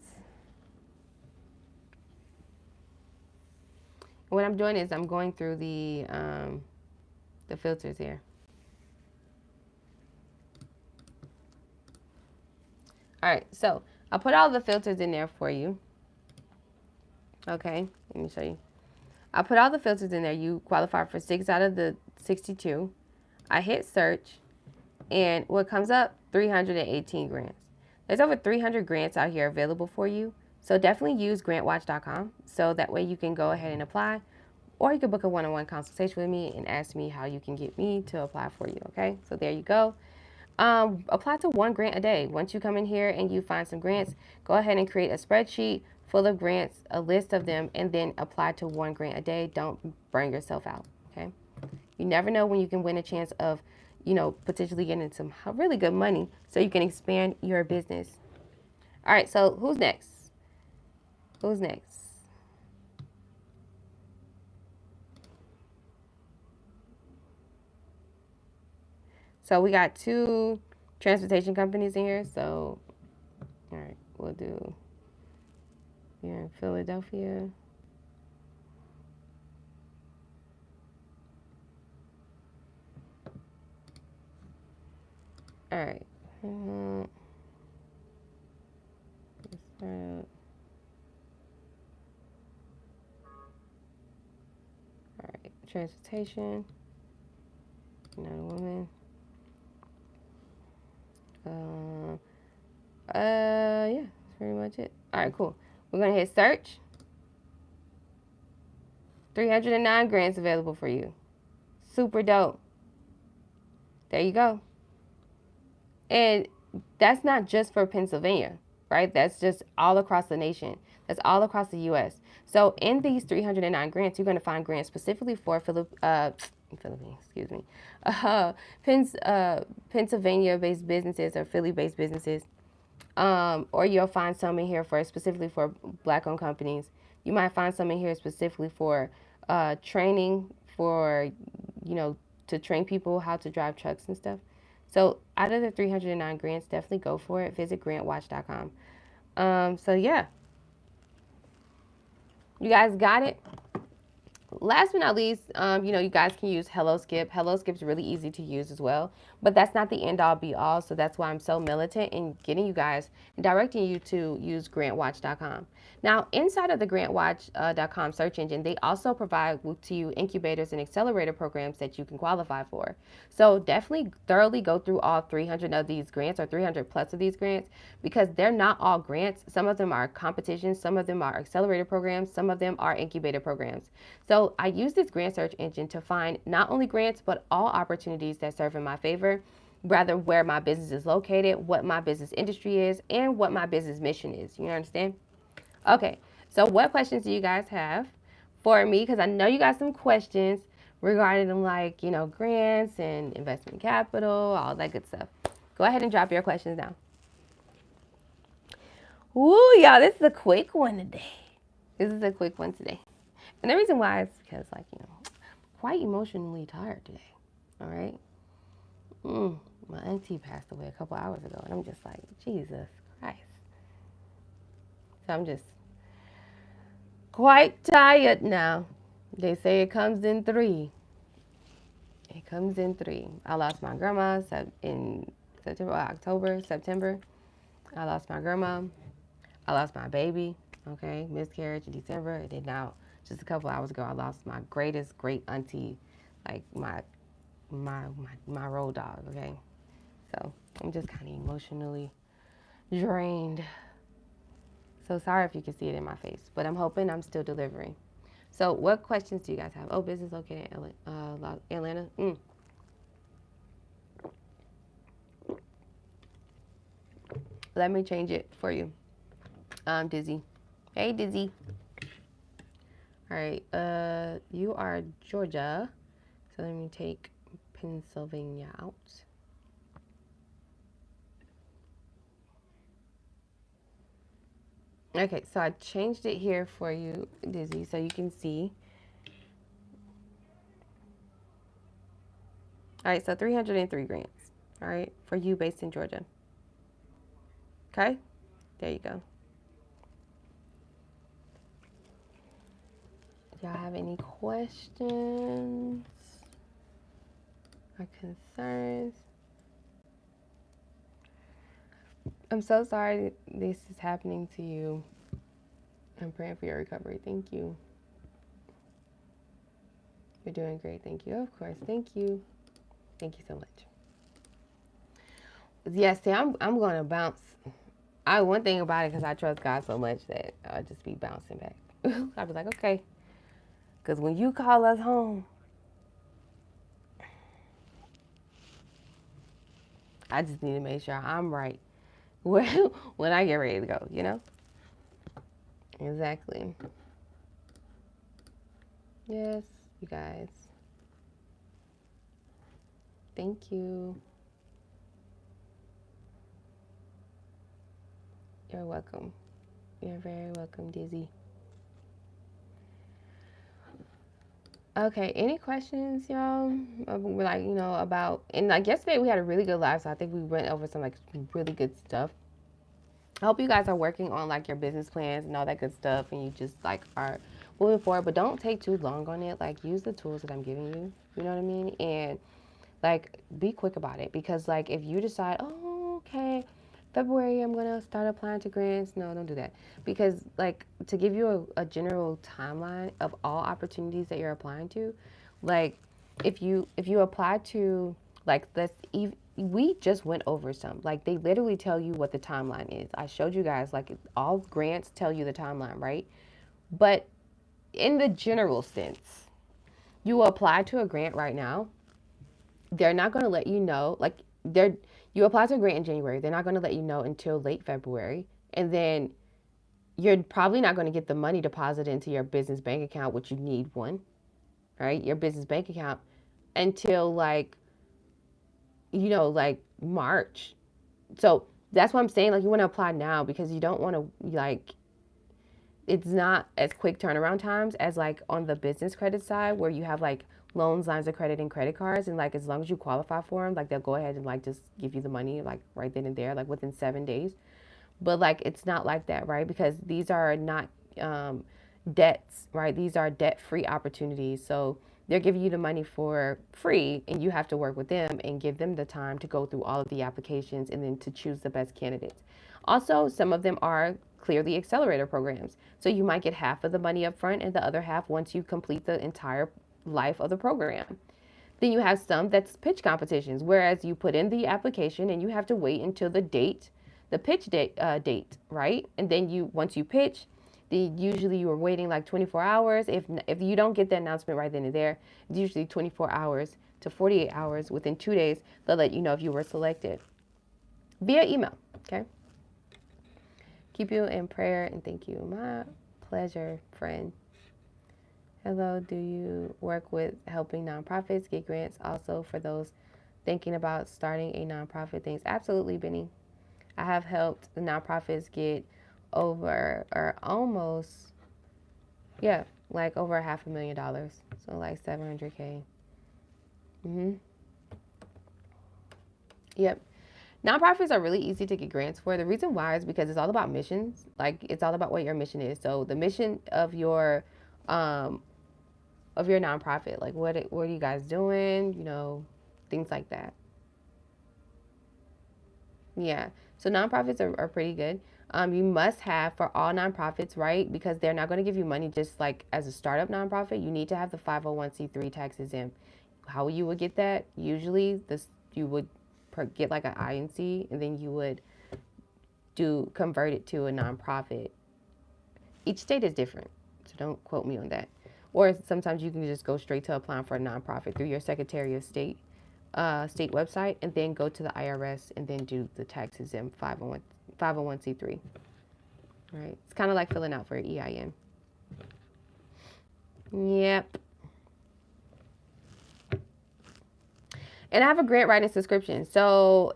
S1: What I'm doing is I'm going through the filters here. All right, so I'll put all the filters in there for you. Okay, let me show you. I put all the filters in there. You qualify for 6 out of the 62. I hit search, and what comes up? 318 grants. There's over 300 grants out here available for you. So definitely use grantwatch.com so that way you can go ahead and apply, or you can book a one-on-one consultation with me and ask me how you can get me to apply for you, okay? So there you go. Apply to 1 grant a day. Once you come in here and you find some grants, go ahead and create a spreadsheet full of grants, a list of them, and then apply to 1 grant a day. Don't burn yourself out, okay? You never know when you can win a chance of, potentially getting some really good money so you can expand your business. All right, so who's next? Who's next? So we got 2 transportation companies in here. So, all right, we'll do here in Philadelphia. All right. All right, transportation. Another woman. Yeah, that's pretty much it. All right, cool. We're gonna hit search. 309 grants available for you. Super dope. There you go. And that's not just for Pennsylvania, right? That's just all across the nation. That's all across the U.S. So in these 309 grants, you're going to find grants specifically for Pennsylvania-based businesses or Philly-based businesses. Or you'll find some in here specifically for Black-owned companies. You might find some in here specifically for training for, to train people how to drive trucks and stuff. So out of the 309 grants, definitely go for it. Visit grantwatch.com. So yeah, you guys got it. Last but not least, you guys can use HelloSkip. HelloSkip's really easy to use as well, but that's not the end all be all. So that's why I'm so militant in getting you guys, directing you to use grantwatch.com. Now, inside of the grantwatch.com search engine, they also provide to you incubators and accelerator programs that you can qualify for. So definitely thoroughly go through all 300 of these grants, or 300 plus of these grants, because they're not all grants. Some of them are competitions, some of them are accelerator programs, some of them are incubator programs. So I use this grant search engine to find not only grants, but all opportunities that serve in my favor, rather where my business is located, what my business industry is, and what my business mission is. You understand? Okay, so what questions do you guys have for me? Because I know you got some questions regarding them, like, grants and investment capital, all that good stuff. Go ahead and drop your questions down. Woo, y'all, this is a quick one today. And the reason why is because, quite emotionally tired today. All right. My auntie passed away a couple hours ago, and I'm just like, Jesus Christ. So I'm just quite tired now. They say it comes in 3. It comes in three. I lost my grandma in September. I lost my grandma. I lost my baby. Okay, miscarriage in December. And then now, just a couple hours ago, I lost my great auntie, like my road dog. Okay, so I'm just kind of emotionally drained. So sorry if you can see it in my face, but I'm hoping I'm still delivering. So what questions do you guys have? Oh, business located in Atlanta. Let me change it for you. Dizzy. Hey, Dizzy. All right. You are Georgia. So let me take Pennsylvania out. Okay, so I changed it here for you, Dizzy, so you can see. All right, so 303 grants, all right, for you based in Georgia. Okay, there you go. Do y'all have any questions or concerns? I'm so sorry this is happening to you. I'm praying for your recovery. Thank you. You're doing great. Thank you. Of course. Thank you. Thank you so much. Yes, see, I'm going to bounce. One thing about it, because I trust God so much that I'll just be bouncing back. I'll be like, okay. Because when you call us home, I just need to make sure I'm right when I get ready to go, you know? Exactly. Yes, you guys. Thank you. You're welcome. You're very welcome, Dizzy. Okay, any questions, y'all? Like, about, and like yesterday we had a really good live, so I think we went over some like really good stuff. I hope you guys are working on like your business plans and all that good stuff, and you just like are moving forward, but don't take too long on it. Like, use the tools that I'm giving you, you know what I mean? And like, be quick about it, because like if you decide, oh, okay, February I'm gonna start applying to grants, no, don't do that, because like, to give you a general timeline of all opportunities that you're applying to, like if you apply to, like, we just went over some, like they literally tell you what the timeline is. I showed you guys, like, all grants tell you the timeline, right? But in the general sense, you apply to a grant right now, they're not going to let you know, like, you apply to a grant in January, they're not going to let you know until late February, and then you're probably not going to get the money deposited into your business bank account, which you need one, right? Your business bank account, until like, like March. So that's what I'm saying, like, you want to apply now, because you don't want to, like, it's not as quick turnaround times as like on the business credit side, where you have like loans, lines of credit, and credit cards, and like as long as you qualify for them, like they'll go ahead and like just give you the money like right then and there, like within 7 days. But like, it's not like that, right? Because these are not debts, right? These are debt-free opportunities. So they're giving you the money for free, and you have to work with them and give them the time to go through all of the applications and then to choose the best candidates. Also, some of them are clearly accelerator programs. So you might get half of the money up front and the other half once you complete the entire life of the program. Then you have some that's pitch competitions, whereas you put in the application and you have to wait until the pitch date, right? And then once you pitch, usually you are waiting like 24 hours. If you don't get the announcement right then and there, it's usually 24 hours to 48 hours. Within 2 days, they'll let you know if you were selected via email. Okay. Keep you in prayer, and thank you. My pleasure, friend. Hello, do you work with helping nonprofits get grants also for those thinking about starting a nonprofit? Things? Absolutely, Benny. I have helped the nonprofits get over, or almost, yeah, like over $500,000. So like $700K. Yep. Nonprofits are really easy to get grants for. The reason why is because it's all about missions. Like, it's all about what your mission is. So the mission of your of your nonprofit. Like what are you guys doing? Things like that. Yeah. So nonprofits are pretty good. You must have for all nonprofits, right? Because they're not going to give you money just like as a startup nonprofit. You need to have the 501c3 tax exempt. How you would get that? Usually, this you would get like an INC, and then you would convert it to a nonprofit. Each state is different, so don't quote me on that. Or sometimes you can just go straight to applying for a nonprofit through your Secretary of state website, and then go to the IRS and then do the tax exempt 501c3. Right? It's kind of like filling out for an EIN. Yep. And I have a grant writing subscription. So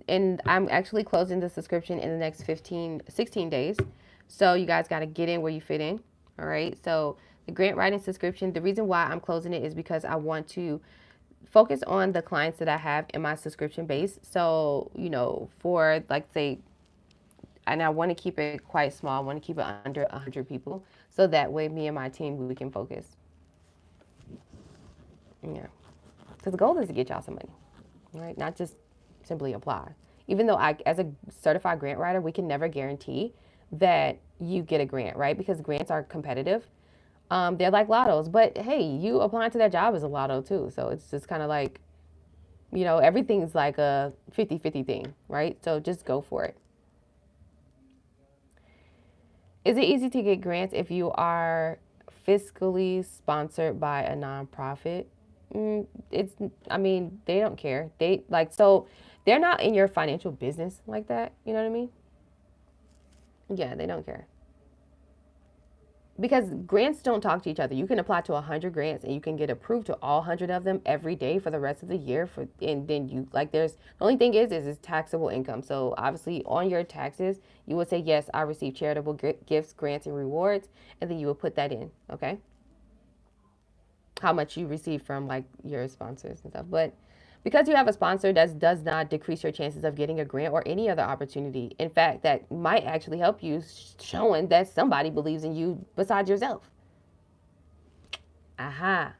S1: I'm actually closing the subscription in the next 16 days. So you guys got to get in where you fit in. All right. So the grant writing subscription, the reason why I'm closing it is because I want to focus on the clients that I have in my subscription base. So, for like say, and I want to keep it quite small. I want to keep it under 100 people. So that way me and my team, we can focus. Yeah. Because the goal is to get y'all some money, right? Not just simply apply. Even though as a certified grant writer, we can never guarantee that you get a grant, right? Because grants are competitive. They're like lottos, but hey, you applying to that job is a lotto too. So it's just kind of like, everything's like a 50-50 thing, right? So just go for it. Is it easy to get grants if you are fiscally sponsored by a nonprofit? They don't care. So they're not in your financial business like that. You know what I mean? Yeah, they don't care. Because grants don't talk to each other. You can apply to 100 grants and you can get approved to all 100 of them every day for the rest of the year. And then the only thing is it's taxable income. So obviously on your taxes, you would say, yes, I receive charitable gifts, grants, and rewards. And then you would put that in, okay? How much you receive from like your sponsors and stuff. But because you have a sponsor, that does not decrease your chances of getting a grant or any other opportunity. In fact, that might actually help you, showing that somebody believes in you besides yourself. Aha.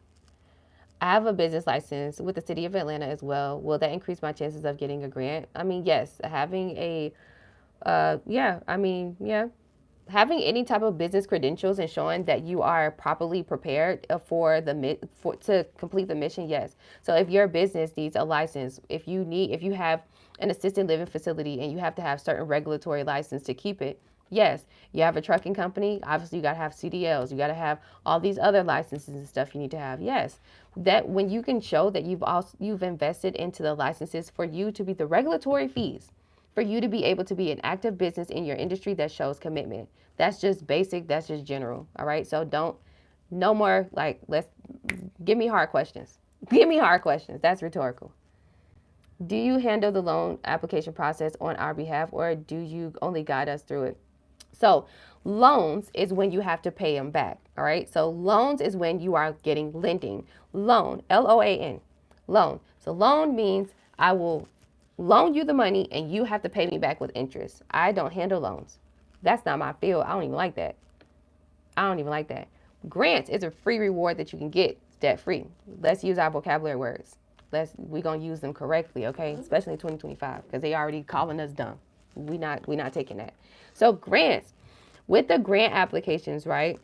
S1: I have a business license with the city of Atlanta as well. Will that increase my chances of getting a grant? Yes. Having yeah. Having any type of business credentials and showing that you are properly prepared to complete the mission, yes. So if your business needs a license, if you have an assisted living facility and you have to have certain regulatory license to keep it, yes. You have a trucking company, obviously you got to have CDLs, you got to have all these other licenses and stuff you need to have, yes. That when you can show that you've invested into the licenses for you to be the regulatory fees, for you to be able to be an active business in your industry that shows commitment. That's just basic. That's just general. All right. So no more give me hard questions. Give me hard questions. That's rhetorical. Do you handle the loan application process on our behalf or do you only guide us through it? So loans is when you have to pay them back. All right. So loans is when you are getting lending. Loan, LOAN, loan. So loan means I will loan you the money and you have to pay me back with interest. I don't handle loans. That's not my field. I don't even like that. I don't even like that. Grants is a free reward that you can get debt free. Let's use our vocabulary words. We're gonna use them correctly, okay? Especially in 2025, because they already calling us dumb. We not taking that. So grants, with the grant applications, right?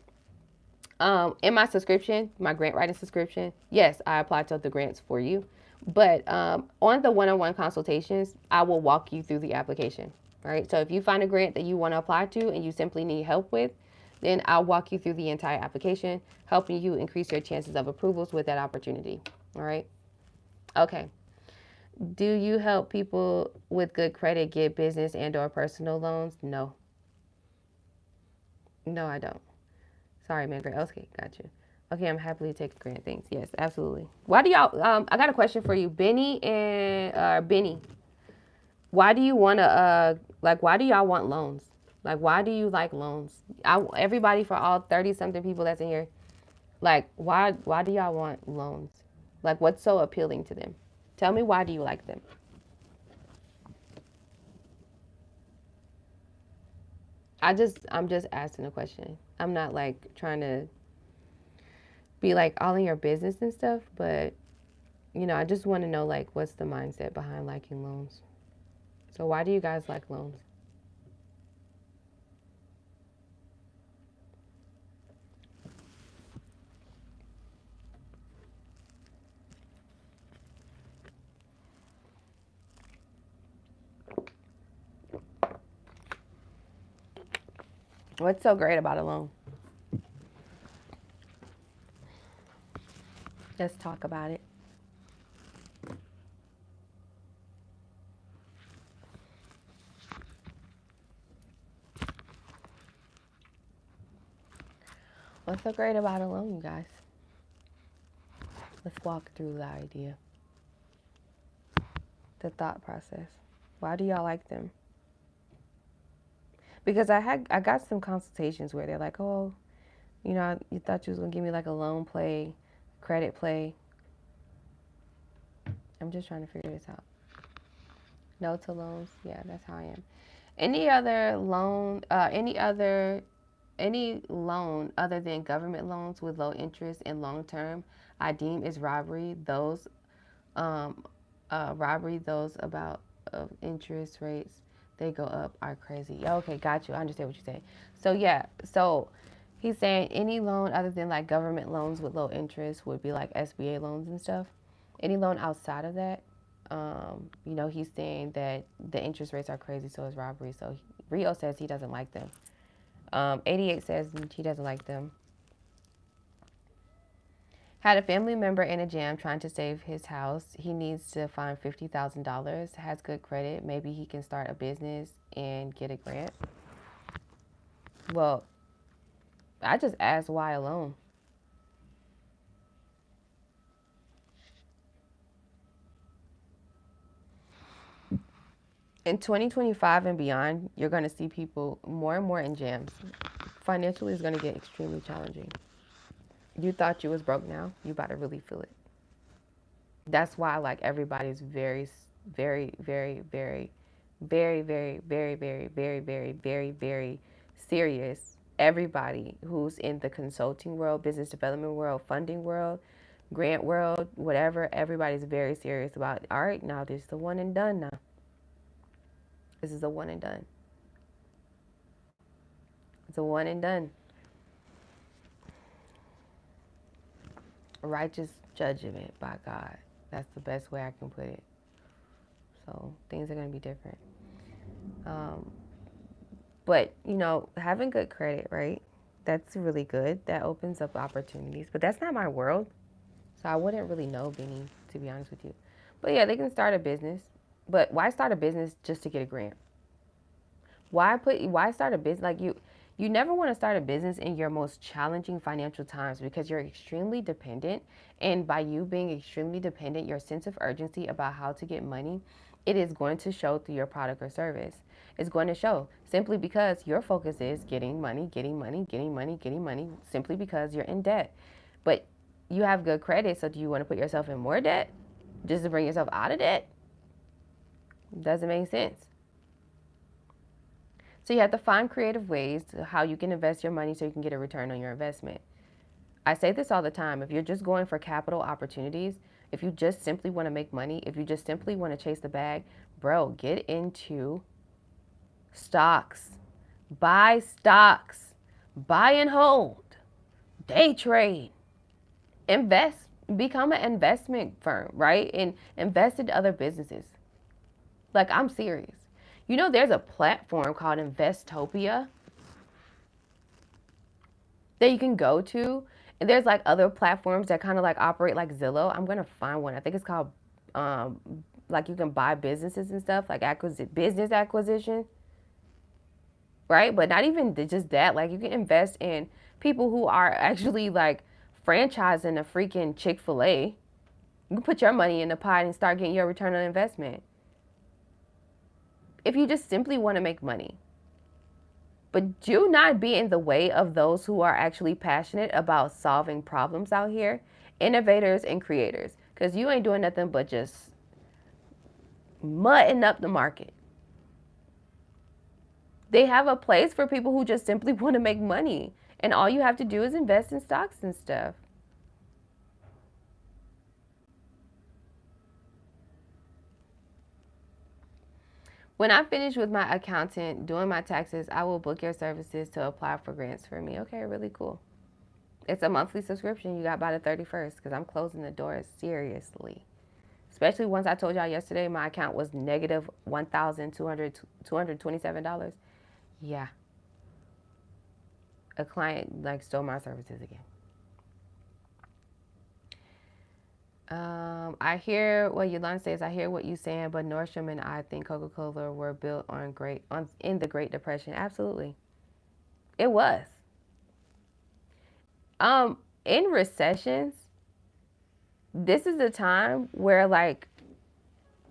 S1: In my subscription, my grant writing subscription, yes, I apply to the grants for you. But on the one-on-one consultations, I will walk you through the application. Right. So if you find a grant that you want to apply to and you simply need help with, then I'll walk you through the entire application, helping you increase your chances of approvals with that opportunity. All right. Okay. Do you help people with good credit get business and or personal loans? No. No, I don't. Sorry, man. Great. Okay, got you. Okay, I'm happily taking grant things. Yes, absolutely. Why do y'all? I got a question for you, Benny and Benny. Why do you want to why do y'all want loans? Like why do you like loans? Everybody, for all 30 something people that's in here, like why do y'all want loans? Like what's so appealing to them? Tell me, why do you like them? I'm just asking a question. I'm not like trying to be like all in your business and stuff, but you know, I just want to know like what's the mindset behind liking loans. So why do you guys like loans? What's so great about a loan? Let's talk about it. What's so great about a loan, you guys? Let's walk through the idea, the thought process. Why do y'all like them? Because I got some consultations where they're like, oh, you know, you thought you was gonna give me like a loan play, credit play. I'm just trying to figure this out. No to loans. Yeah, that's how I am. Any other loan, any loan other than government loans with low interest and long term, I deem is robbery. Those those about of interest rates, they go up are crazy. Okay, got you. I understand what you're saying. So yeah, so he's saying any loan other than like government loans with low interest would be like SBA loans and stuff. Any loan outside of that, you know, he's saying that the interest rates are crazy, so it's robbery. So Rio says he doesn't like them. 88 says he doesn't like them. Had a family member in a jam trying to save his house. He needs to find $50,000. Has good credit. Maybe he can start a business and get a grant. Well, I just asked why a loan. In 2025 and beyond, you're going to see people more and more in jams. Financially is going to get extremely challenging. You thought you was broke now, you about to really feel it. That's why like everybody's very, very, very, very, very, very, very, very, very, very, very, very serious. Everybody who's in the consulting world, business development world, funding world, grant world, whatever, everybody's very serious about, all right, now this is the one and done now. This is a one and done. It's a one and done. Righteous judgment by God. That's the best way I can put it. So things are going to be different. But, you know, having good credit, right? That's really good. That opens up opportunities. But that's not my world. So I wouldn't really know Benny, to be honest with you. But yeah, they can start a business. But why start a business just to get a grant? Why start a business? Like you never want to start a business in your most challenging financial times because you're extremely dependent. And by you being extremely dependent, your sense of urgency about how to get money, it is going to show through your product or service. It's going to show simply because your focus is getting money, getting money, getting money, getting money, simply because you're in debt. But you have good credit, so do you want to put yourself in more debt just to bring yourself out of debt? Doesn't make sense. So you have to find creative ways to how you can invest your money so you can get a return on your investment. I say this all the time. If you're just going for capital opportunities, if you just simply want to make money, if you just simply want to chase the bag, bro, get into stocks. Buy stocks. Buy and hold. Day trade. Invest. Become an investment firm, right? And invest in other businesses. Like, I'm serious. You know, there's a platform called Investopia that you can go to. And there's like other platforms that kind of like operate like Zillow. I'm going to find one. I think it's called, like you can buy businesses and stuff, like business acquisition, right? But not even just that. Like you can invest in people who are actually like franchising a freaking Chick-fil-A. You can put your money in the pot and start getting your return on investment. If you just simply want to make money. But do not be in the way of those who are actually passionate about solving problems out here, innovators and creators, because you ain't doing nothing but just mudding up the market. They have a place for people who just simply want to make money, and all you have to do is invest in stocks and stuff. When I finish with my accountant doing my taxes, I will book your services to apply for grants for me. Okay, really cool. It's a monthly subscription you got by the 31st because I'm closing the doors seriously. Especially once I told y'all yesterday my account was negative $1,227. Yeah. A client like stole my services again. I hear what Yolanda says. I hear what you're saying, but Nordstrom and I think Coca-Cola were built in the Great Depression. Absolutely, it was. In recessions, this is the time where like,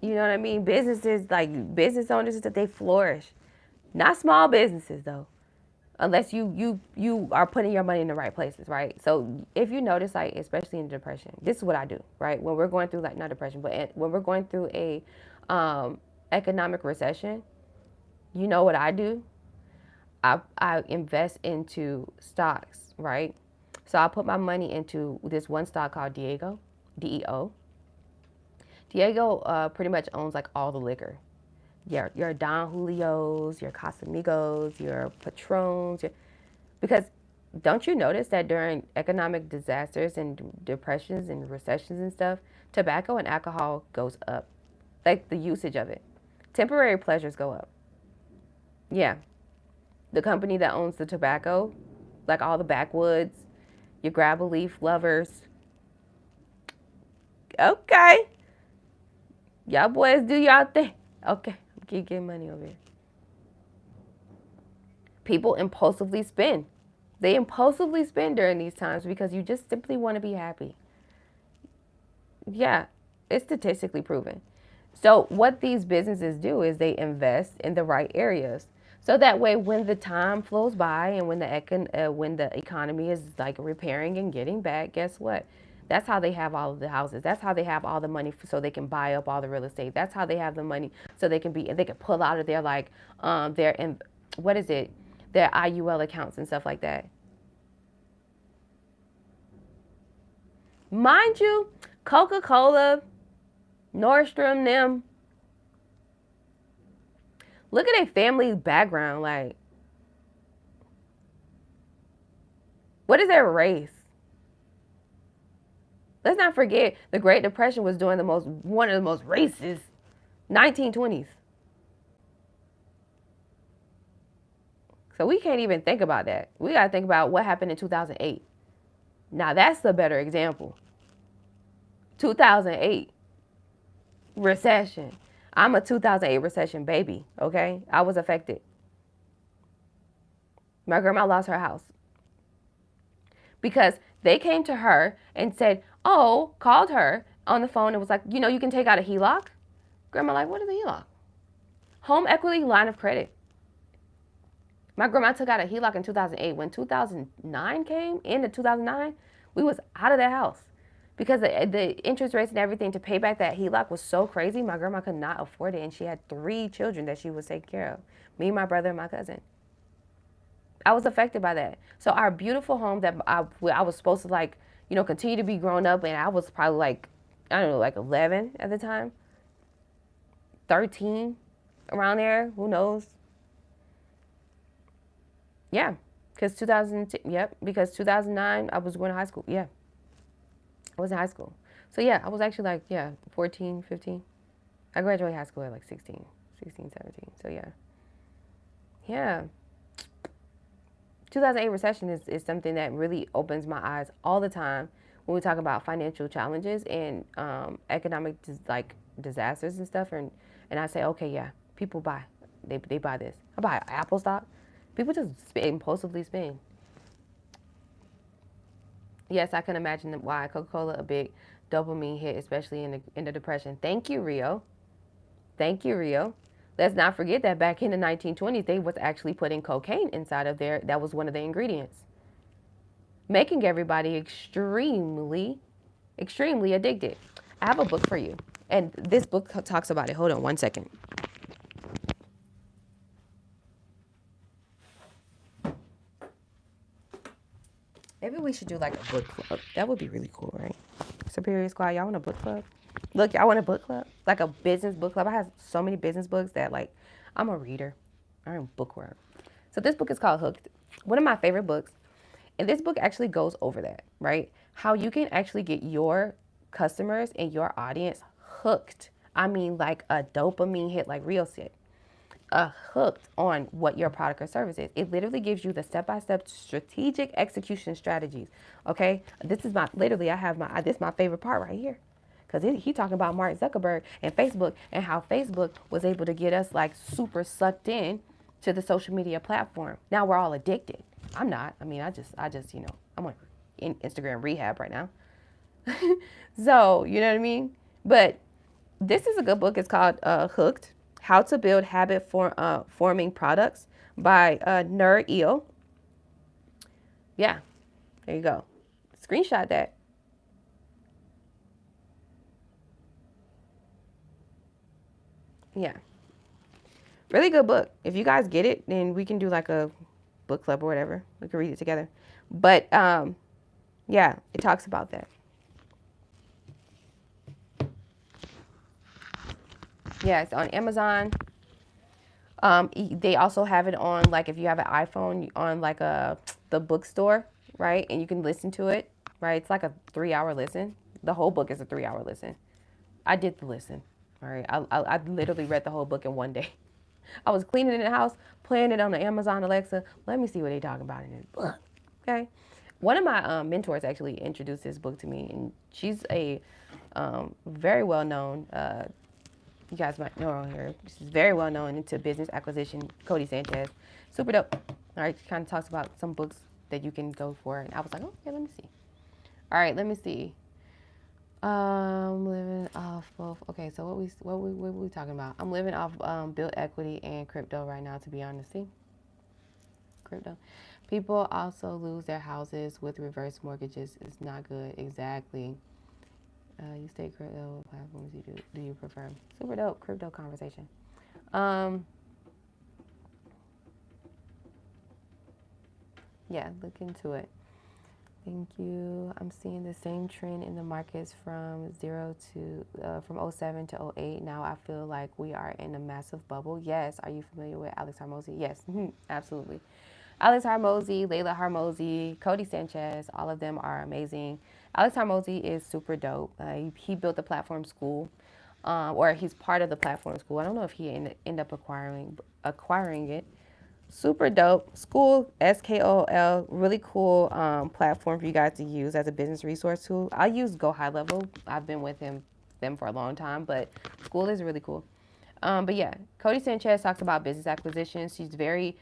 S1: you know what I mean. Businesses like business owners that they flourish. Not small businesses though, unless you are putting your money in the right places, right? So if you notice, like especially in depression, this is what I do, right? When we're going through like not depression, but when we're going through a economic recession, you know what I do? I invest into stocks, right? So I put my money into this one stock called Diego, DEO. Diego pretty much owns like all the liquor. Your Don Julios, your Casamigos, your Patrons, because don't you notice that during economic disasters and depressions and recessions and stuff, tobacco and alcohol goes up, like the usage of it. Temporary pleasures go up. Yeah, the company that owns the tobacco, like all the backwoods, your grab a leaf lovers. Okay, y'all boys do y'all thing. Okay, keep getting money over here. People impulsively spend. They impulsively spend during these times because you just simply want to be happy. Yeah, it's statistically proven. So what these businesses do is they invest in the right areas. So that way, when the time flows by and when the economy is like repairing and getting back, guess what? That's how they have all of the houses. That's how they have all the money so they can buy up all the real estate. That's how they have the money so they can pull out of their like their what is it? Their IUL accounts and stuff like that. Mind you, Coca-Cola, Nordstrom, them. Look at their family background. Like, what is their race? Let's not forget the Great Depression was during one of the most racist 1920s. So we can't even think about that. We got to think about what happened in 2008. Now that's the better example. 2008 recession. I'm a 2008 recession baby, okay? I was affected. My grandma lost her house because they came to her and said, oh, called her on the phone and was like, you can take out a HELOC. Grandma like, what is a HELOC? Home equity line of credit. My grandma took out a HELOC in 2008. When 2009 came, into 2009, we was out of that house because the interest rates and everything to pay back that HELOC was so crazy. My grandma could not afford it, and she had 3 children that she was taking care of. Me, my brother, and my cousin. I was affected by that. So our beautiful home that I was supposed to continue to be grown up, and I was probably like, I don't know, like 11 at the time, 13, around there, who knows? Yeah, because 2009, I was going to high school. Yeah, I was in high school. So yeah, I was actually like, 14, 15. I graduated high school at like 16, 17. So yeah. Yeah. 2008 recession is something that really opens my eyes all the time when we talk about financial challenges and economic disasters and stuff. And I say, okay, yeah, people buy. They buy this. I buy Apple stock. People just impulsively spend. Yes, I can imagine why Coca-Cola a big dopamine hit, especially in the depression. Thank you, Rio. Thank you, Rio. Let's not forget that back in the 1920s, they was actually putting cocaine inside of there. That was one of the ingredients, making everybody extremely, extremely addicted. I have a book for you, and this book talks about it. Hold on one second. Maybe we should do like a book club. That would be really cool, right? Superior Squad, y'all want a book club? Look, y'all want a book club? Like a business book club. I have so many business books that like I'm a reader. I'm a bookworm. So this book is called Hooked. One of my favorite books. And this book actually goes over that, right? How you can actually get your customers and your audience hooked. I mean, like a dopamine hit, like real shit. Hooked on what your product or service is. It literally gives you the step-by-step strategic execution strategies. Okay, this is my literally. I have my this is my favorite part right here, because he talking about Mark Zuckerberg and Facebook and how Facebook was able to get us like super sucked in to the social media platform. Now we're all addicted. I'm not. I mean, I just I'm on Instagram rehab right now. So you know what I mean. But this is a good book. It's called Hooked: How to Build Habit Forming Products by Nur Eel. Yeah, there you go. Screenshot that. Yeah, really good book. If you guys get it, then we can do like a book club or whatever. We can read it together. But yeah, it talks about that. Yeah, it's on Amazon. They also have it on like if you have an iPhone on like the bookstore, right? And you can listen to it, right? It's like a 3 hour listen. The whole book is a 3 hour listen. I did the listen. All right, I literally read the whole book in one day. I was cleaning in the house, playing it on the Amazon Alexa. Let me see what they talking about in this book. Okay, one of my mentors actually introduced this book to me, and she's a very well known. You guys might know her here. She's very well known into business acquisition. Cody Sanchez, super dope. All right, she kind of talks about some books that you can go for, and I was like, oh yeah, let me see. All right, let me see. Living off both. Okay, so what were we talking about? I'm living off built equity and crypto right now. To be honest, see, crypto. People also lose their houses with reverse mortgages. It's not good. Exactly. You stay crypto. What platforms do you prefer? Super dope crypto conversation. Um, yeah, look into it. Thank you. I'm seeing the same trend in the markets from from '07 to '08. Now I feel like we are in a massive bubble. Yes. Are you familiar with Alex Hormozy? Yes, absolutely. Alex Hormozy, Layla Hormozy, Cody Sanchez, all of them are amazing. Alex Hormozy is super dope. He built the platform school, or he's part of the platform school. I don't know if he ended up acquiring it. Super dope. School, SKOL, really cool platform for you guys to use as a business resource tool. I use Go High Level. I've been with them for a long time, but School is really cool. But yeah, Cody Sanchez talks about business acquisitions. She's very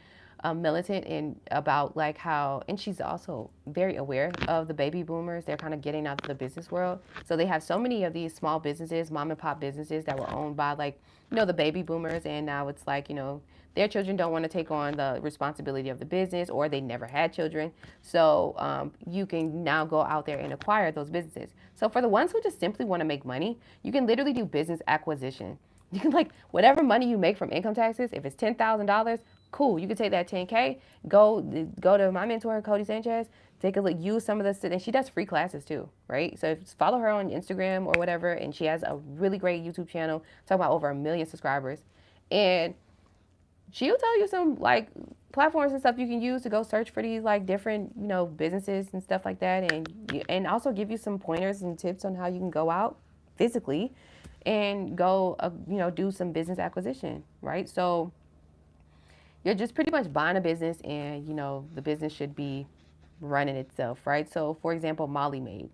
S1: militant in about like how, and she's also very aware of the baby boomers. They're kind of getting out of the business world. So they have so many of these small businesses, mom and pop businesses that were owned by like, the baby boomers. And now it's like, their children don't want to take on the responsibility of the business, or they never had children. So you can now go out there and acquire those businesses. So for the ones who just simply want to make money, you can literally do business acquisition. You can like whatever money you make from income taxes, if it's $10,000, cool. You can take that 10K, go to my mentor, Cody Sanchez, take a look, use some of this, and she does free classes too, right? So follow her on Instagram or whatever, and she has a really great YouTube channel, talking about over 1 million subscribers. And she'll tell you some like platforms and stuff you can use to go search for these like different businesses and stuff like that, and also give you some pointers and tips on how you can go out physically and go do some business acquisition, right? So you're just pretty much buying a business, and the business should be running itself, right? So for example, Molly Maid,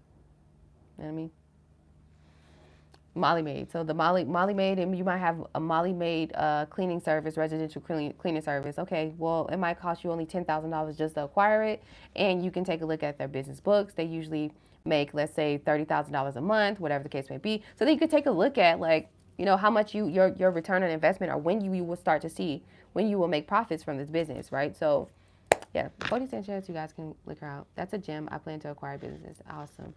S1: you know what I mean? Molly Maid. So the Molly Maid, and you might have a Molly Maid cleaning service, residential cleaning service. Okay, well, it might cost you only $10,000 just to acquire it, and you can take a look at their business books. They usually make, let's say, $30,000 a month, whatever the case may be. So then you could take a look at like, how much your return on investment, or when you will start to see when you will make profits from this business, right? So yeah, Cody Sanchez, you guys can look her out. That's a gem. I plan to acquire businesses. Awesome.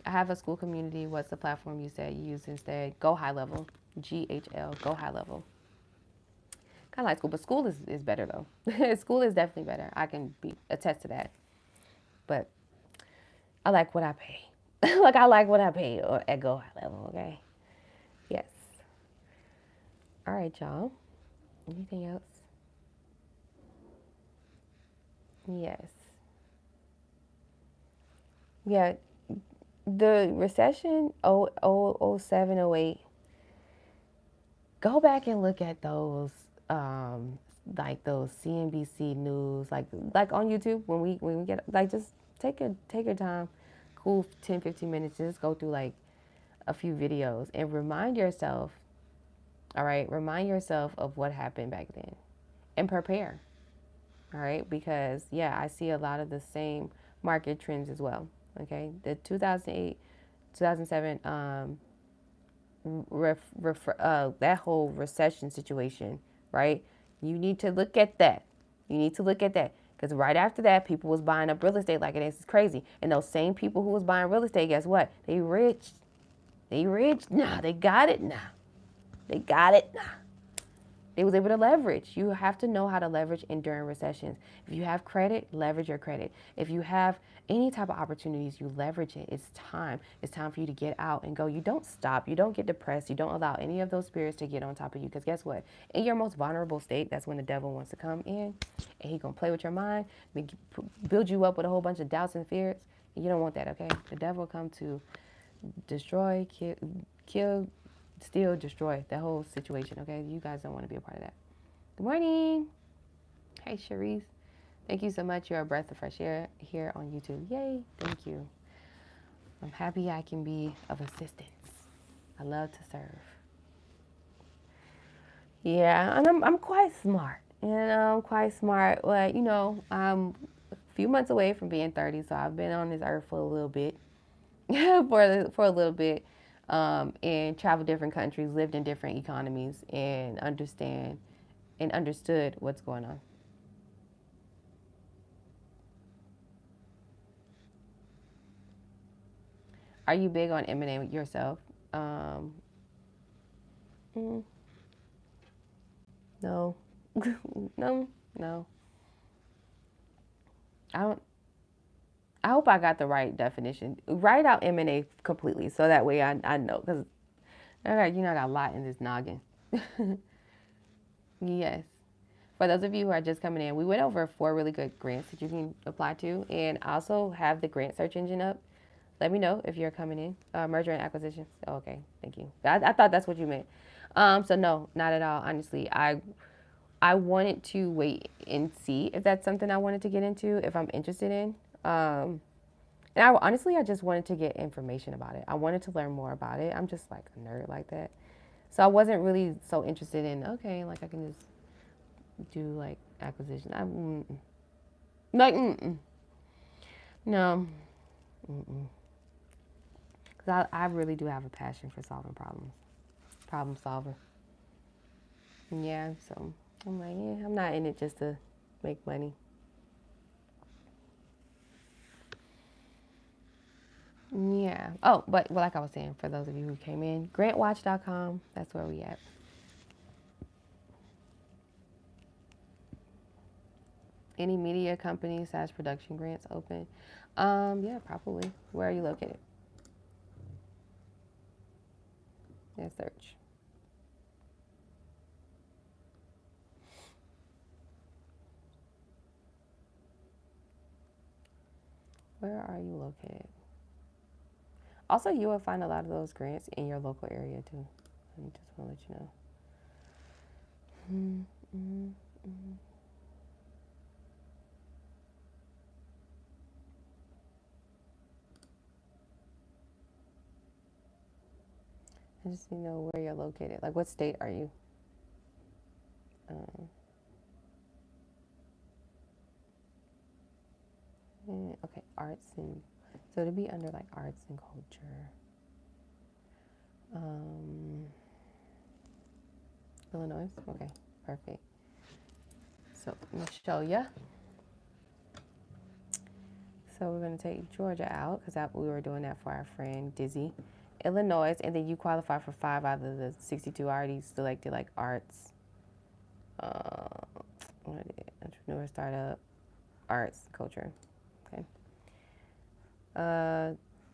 S1: I have a school community. What's the platform you said you use instead? Go High Level. GHL. Go High Level. Kind of like school, but school is better though. School is definitely better. I can attest to that. But I like what I pay. Like I like what I pay at Go High Level. Okay. Yes. All right, y'all. Anything else? Yes. Yeah. The recession, 07, 08. Go back and look at those, like those CNBC news, like on YouTube when we get like just take your time, cool 10, 15 minutes, just go through like a few videos and remind yourself. All right, remind yourself of what happened back then, and prepare. All right, because yeah, I see a lot of the same market trends as well. Okay, the 2008, 2007 that whole recession situation, right? You need to look at that. You need to look at that because right after that, people was buying up real estate like it is crazy, and those same people who was buying real estate, guess what? They rich. They rich now. They got it now. They got it now. They was able to leverage. You have to know how to leverage in during recessions. If you have credit, leverage your credit. If you have any type of opportunities, you leverage it. It's time. It's time for you to get out and go. You don't stop. You don't get depressed. You don't allow any of those spirits to get on top of you. Because guess what? In your most vulnerable state, that's when the devil wants to come in, and he gonna play with your mind, build you up with a whole bunch of doubts and fears. And you don't want that, okay? The devil will come to destroy, kill, steal, destroy that whole situation, okay? You guys don't want to be a part of that. Good morning. Hey, Cherise. Thank you so much. You're a breath of fresh air here on YouTube. Yay. Thank you. I'm happy I can be of assistance. I love to serve. Yeah, and I'm quite smart. I'm quite smart. But, I'm a few months away from being 30, so I've been on this earth for a little bit. for a little bit, and traveled different countries, lived in different economies, and understood what's going on. Are you big on M&A yourself? Mm, no, no, no. I don't. I hope I got the right definition. Write out M&A completely, so that way I know, because I got a lot in this noggin. Yes. For those of you who are just coming in, we went over 4 really good grants that you can apply to, and also have the grant search engine up. Let me know if you're coming in. Merger and acquisitions. Oh, okay, thank you. I thought that's what you meant. So no, not at all. Honestly, I wanted to wait and see if that's something I wanted to get into, if I'm interested in. And I just wanted to get information about it. I wanted to learn more about it. I'm just like a nerd like that. So I wasn't really so interested in, okay, like I can just do like acquisition. No. Because I really do have a passion for solving problems. Problem solver. Yeah, so I'm like, yeah, I'm not in it just to make money. Yeah. Oh, but like I was saying, for those of you who came in, Grantwatch.com, that's where we at. Any media companies / production grants open? Yeah, probably. Where are you located? Yeah, search. Where are you located? Also, you will find a lot of those grants in your local area too. I just want to let you know. I just need to know where you're located. Like, what state are you? Okay, arts and so to be under like arts and culture. Illinois. Okay, perfect. So I'm gonna show you. So we're gonna take Georgia out because we were doing that for our friend Dizzy. Illinois, and then you qualify for 5 out of the 62 already selected, like arts, what is it? Entrepreneur, startup, arts, culture. Okay.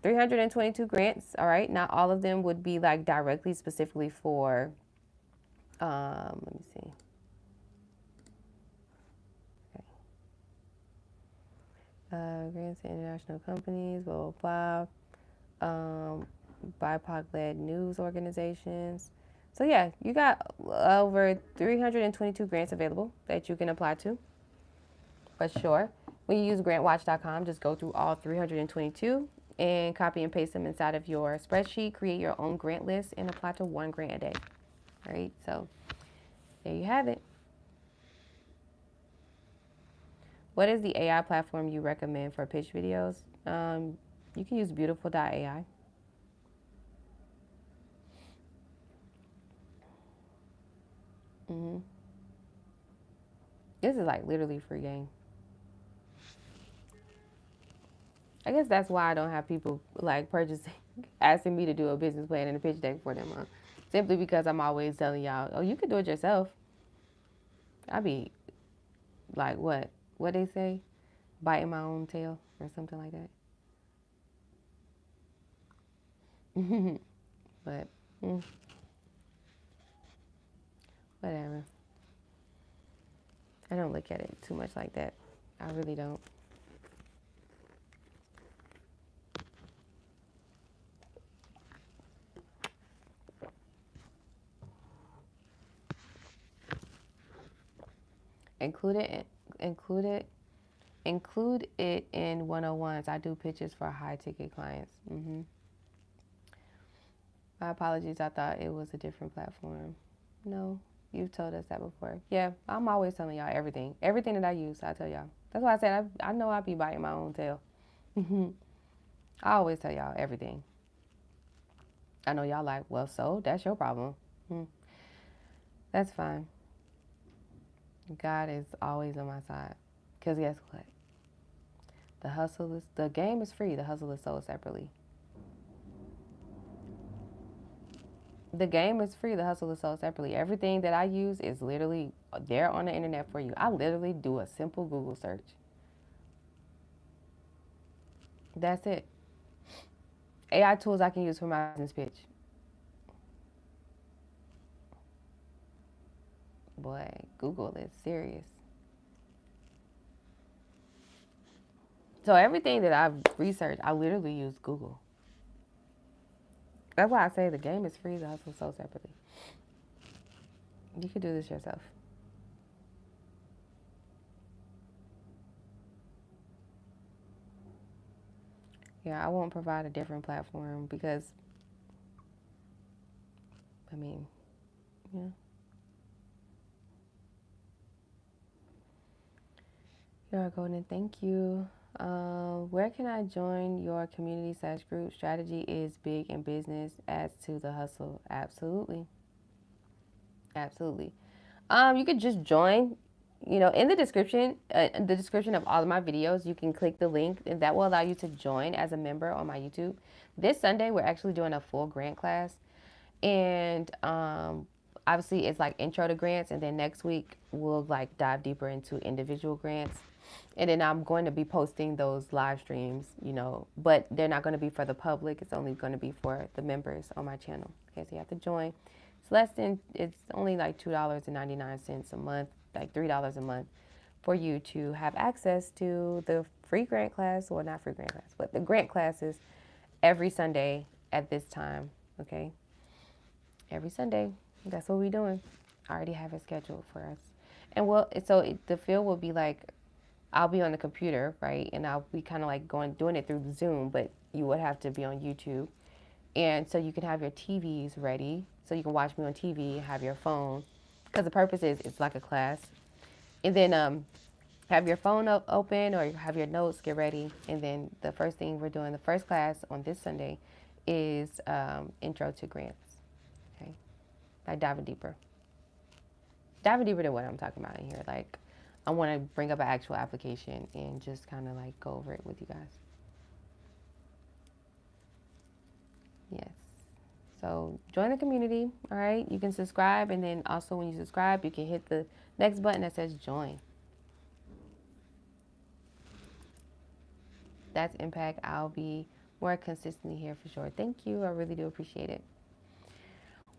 S1: 322 grants. All right. Not all of them would be like directly, specifically for. Let me see. Grants to international companies, blah, blah, blah. BIPOC-led news organizations. So yeah, you got over 322 grants available that you can apply to, for sure. When you use Grantwatch.com, just go through all 322 and copy and paste them inside of your spreadsheet, create your own grant list, and apply to one grant a day. All right, so there you have it. What is the AI platform you recommend for pitch videos? You can use beautiful.ai. This is like literally free game. I guess that's why I don't have people like purchasing, asking me to do a business plan and a pitch deck for them. Simply because I'm always telling y'all, oh, you can do it yourself. I be like, what they say, biting my own tail or something like that. But whatever. I don't look at it too much like that. I really don't. Include it in 101s. I do pitches for high ticket clients. My apologies. I thought it was a different platform. No, you've told us that before. Yeah, I'm always telling y'all everything. Everything that I use, I tell y'all. That's why I said I know I be biting my own tail. I always tell y'all everything. I know y'all like, well, so that's your problem. That's fine. God is always on my side. Because guess what? The game is free. The hustle is sold separately. The game is free. The hustle is sold separately. Everything that I use is literally there on the internet for you. I literally do a simple Google search. That's it. AI tools I can use for my business pitch. Boy, Google is serious. So everything that I've researched, I literally use Google. That's why I say the game is free. The hustle is sold separately. You can do this yourself. Yeah, I won't provide a different platform because, I mean, yeah. You're golden. Thank you. Where can I join your community/group? Strategy is big in business, adds to the hustle. Absolutely. Absolutely. You could just join, in the description of all of my videos, you can click the link and that will allow you to join as a member on my YouTube. This Sunday, we're actually doing a full grant class. And obviously it's like intro to grants. And then next week we'll like dive deeper into individual grants. And then I'm going to be posting those live streams, but they're not going to be for the public. It's only going to be for the members on my channel. Okay, so you have to join. It's only like $2.99 a month, like $3 a month for you to have access to the free grant class, or not free grant class, but the grant classes every Sunday at this time, okay? Every Sunday, that's what we're doing. I already have it scheduled for us. And the field will be like, I'll be on the computer, right? And I'll be kind of like doing it through Zoom, but you would have to be on YouTube. And so you can have your TVs ready, so you can watch me on TV, have your phone, because the purpose is it's like a class. And then have your phone open or have your notes, get ready. And then the first thing we're doing, the first class on this Sunday is intro to grants, okay? Like diving deeper than what I'm talking about in here. Like I want to bring up an actual application and just kind of like go over it with you guys. Yes. So join the community, all right? You can subscribe, and then also when you subscribe, you can hit the next button that says join. That's impact. I'll be more consistently here for sure. Thank you. I really do appreciate it.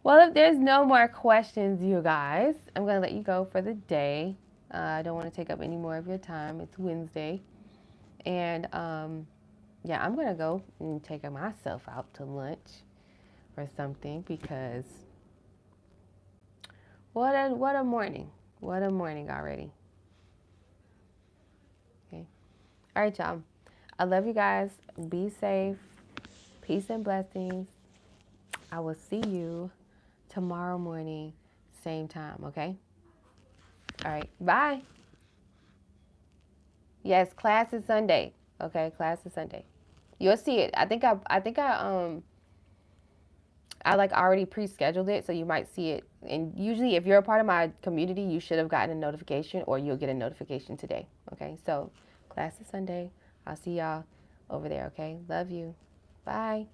S1: Well, if there's no more questions, you guys, I'm going to let you go for the day. I don't want to take up any more of your time. It's Wednesday. And yeah, I'm gonna go and take myself out to lunch or something because what a morning. What a morning already. Okay. All right, y'all. I love you guys. Be safe. Peace and blessings. I will see you tomorrow morning, same time, okay? All right. Bye. Yes, class is Sunday. Okay, class is Sunday. You'll see it. I like already pre-scheduled it, so you might see it. And usually if you're a part of my community, you should have gotten a notification or you'll get a notification today. Okay? So, class is Sunday. I'll see y'all over there, okay? Love you. Bye.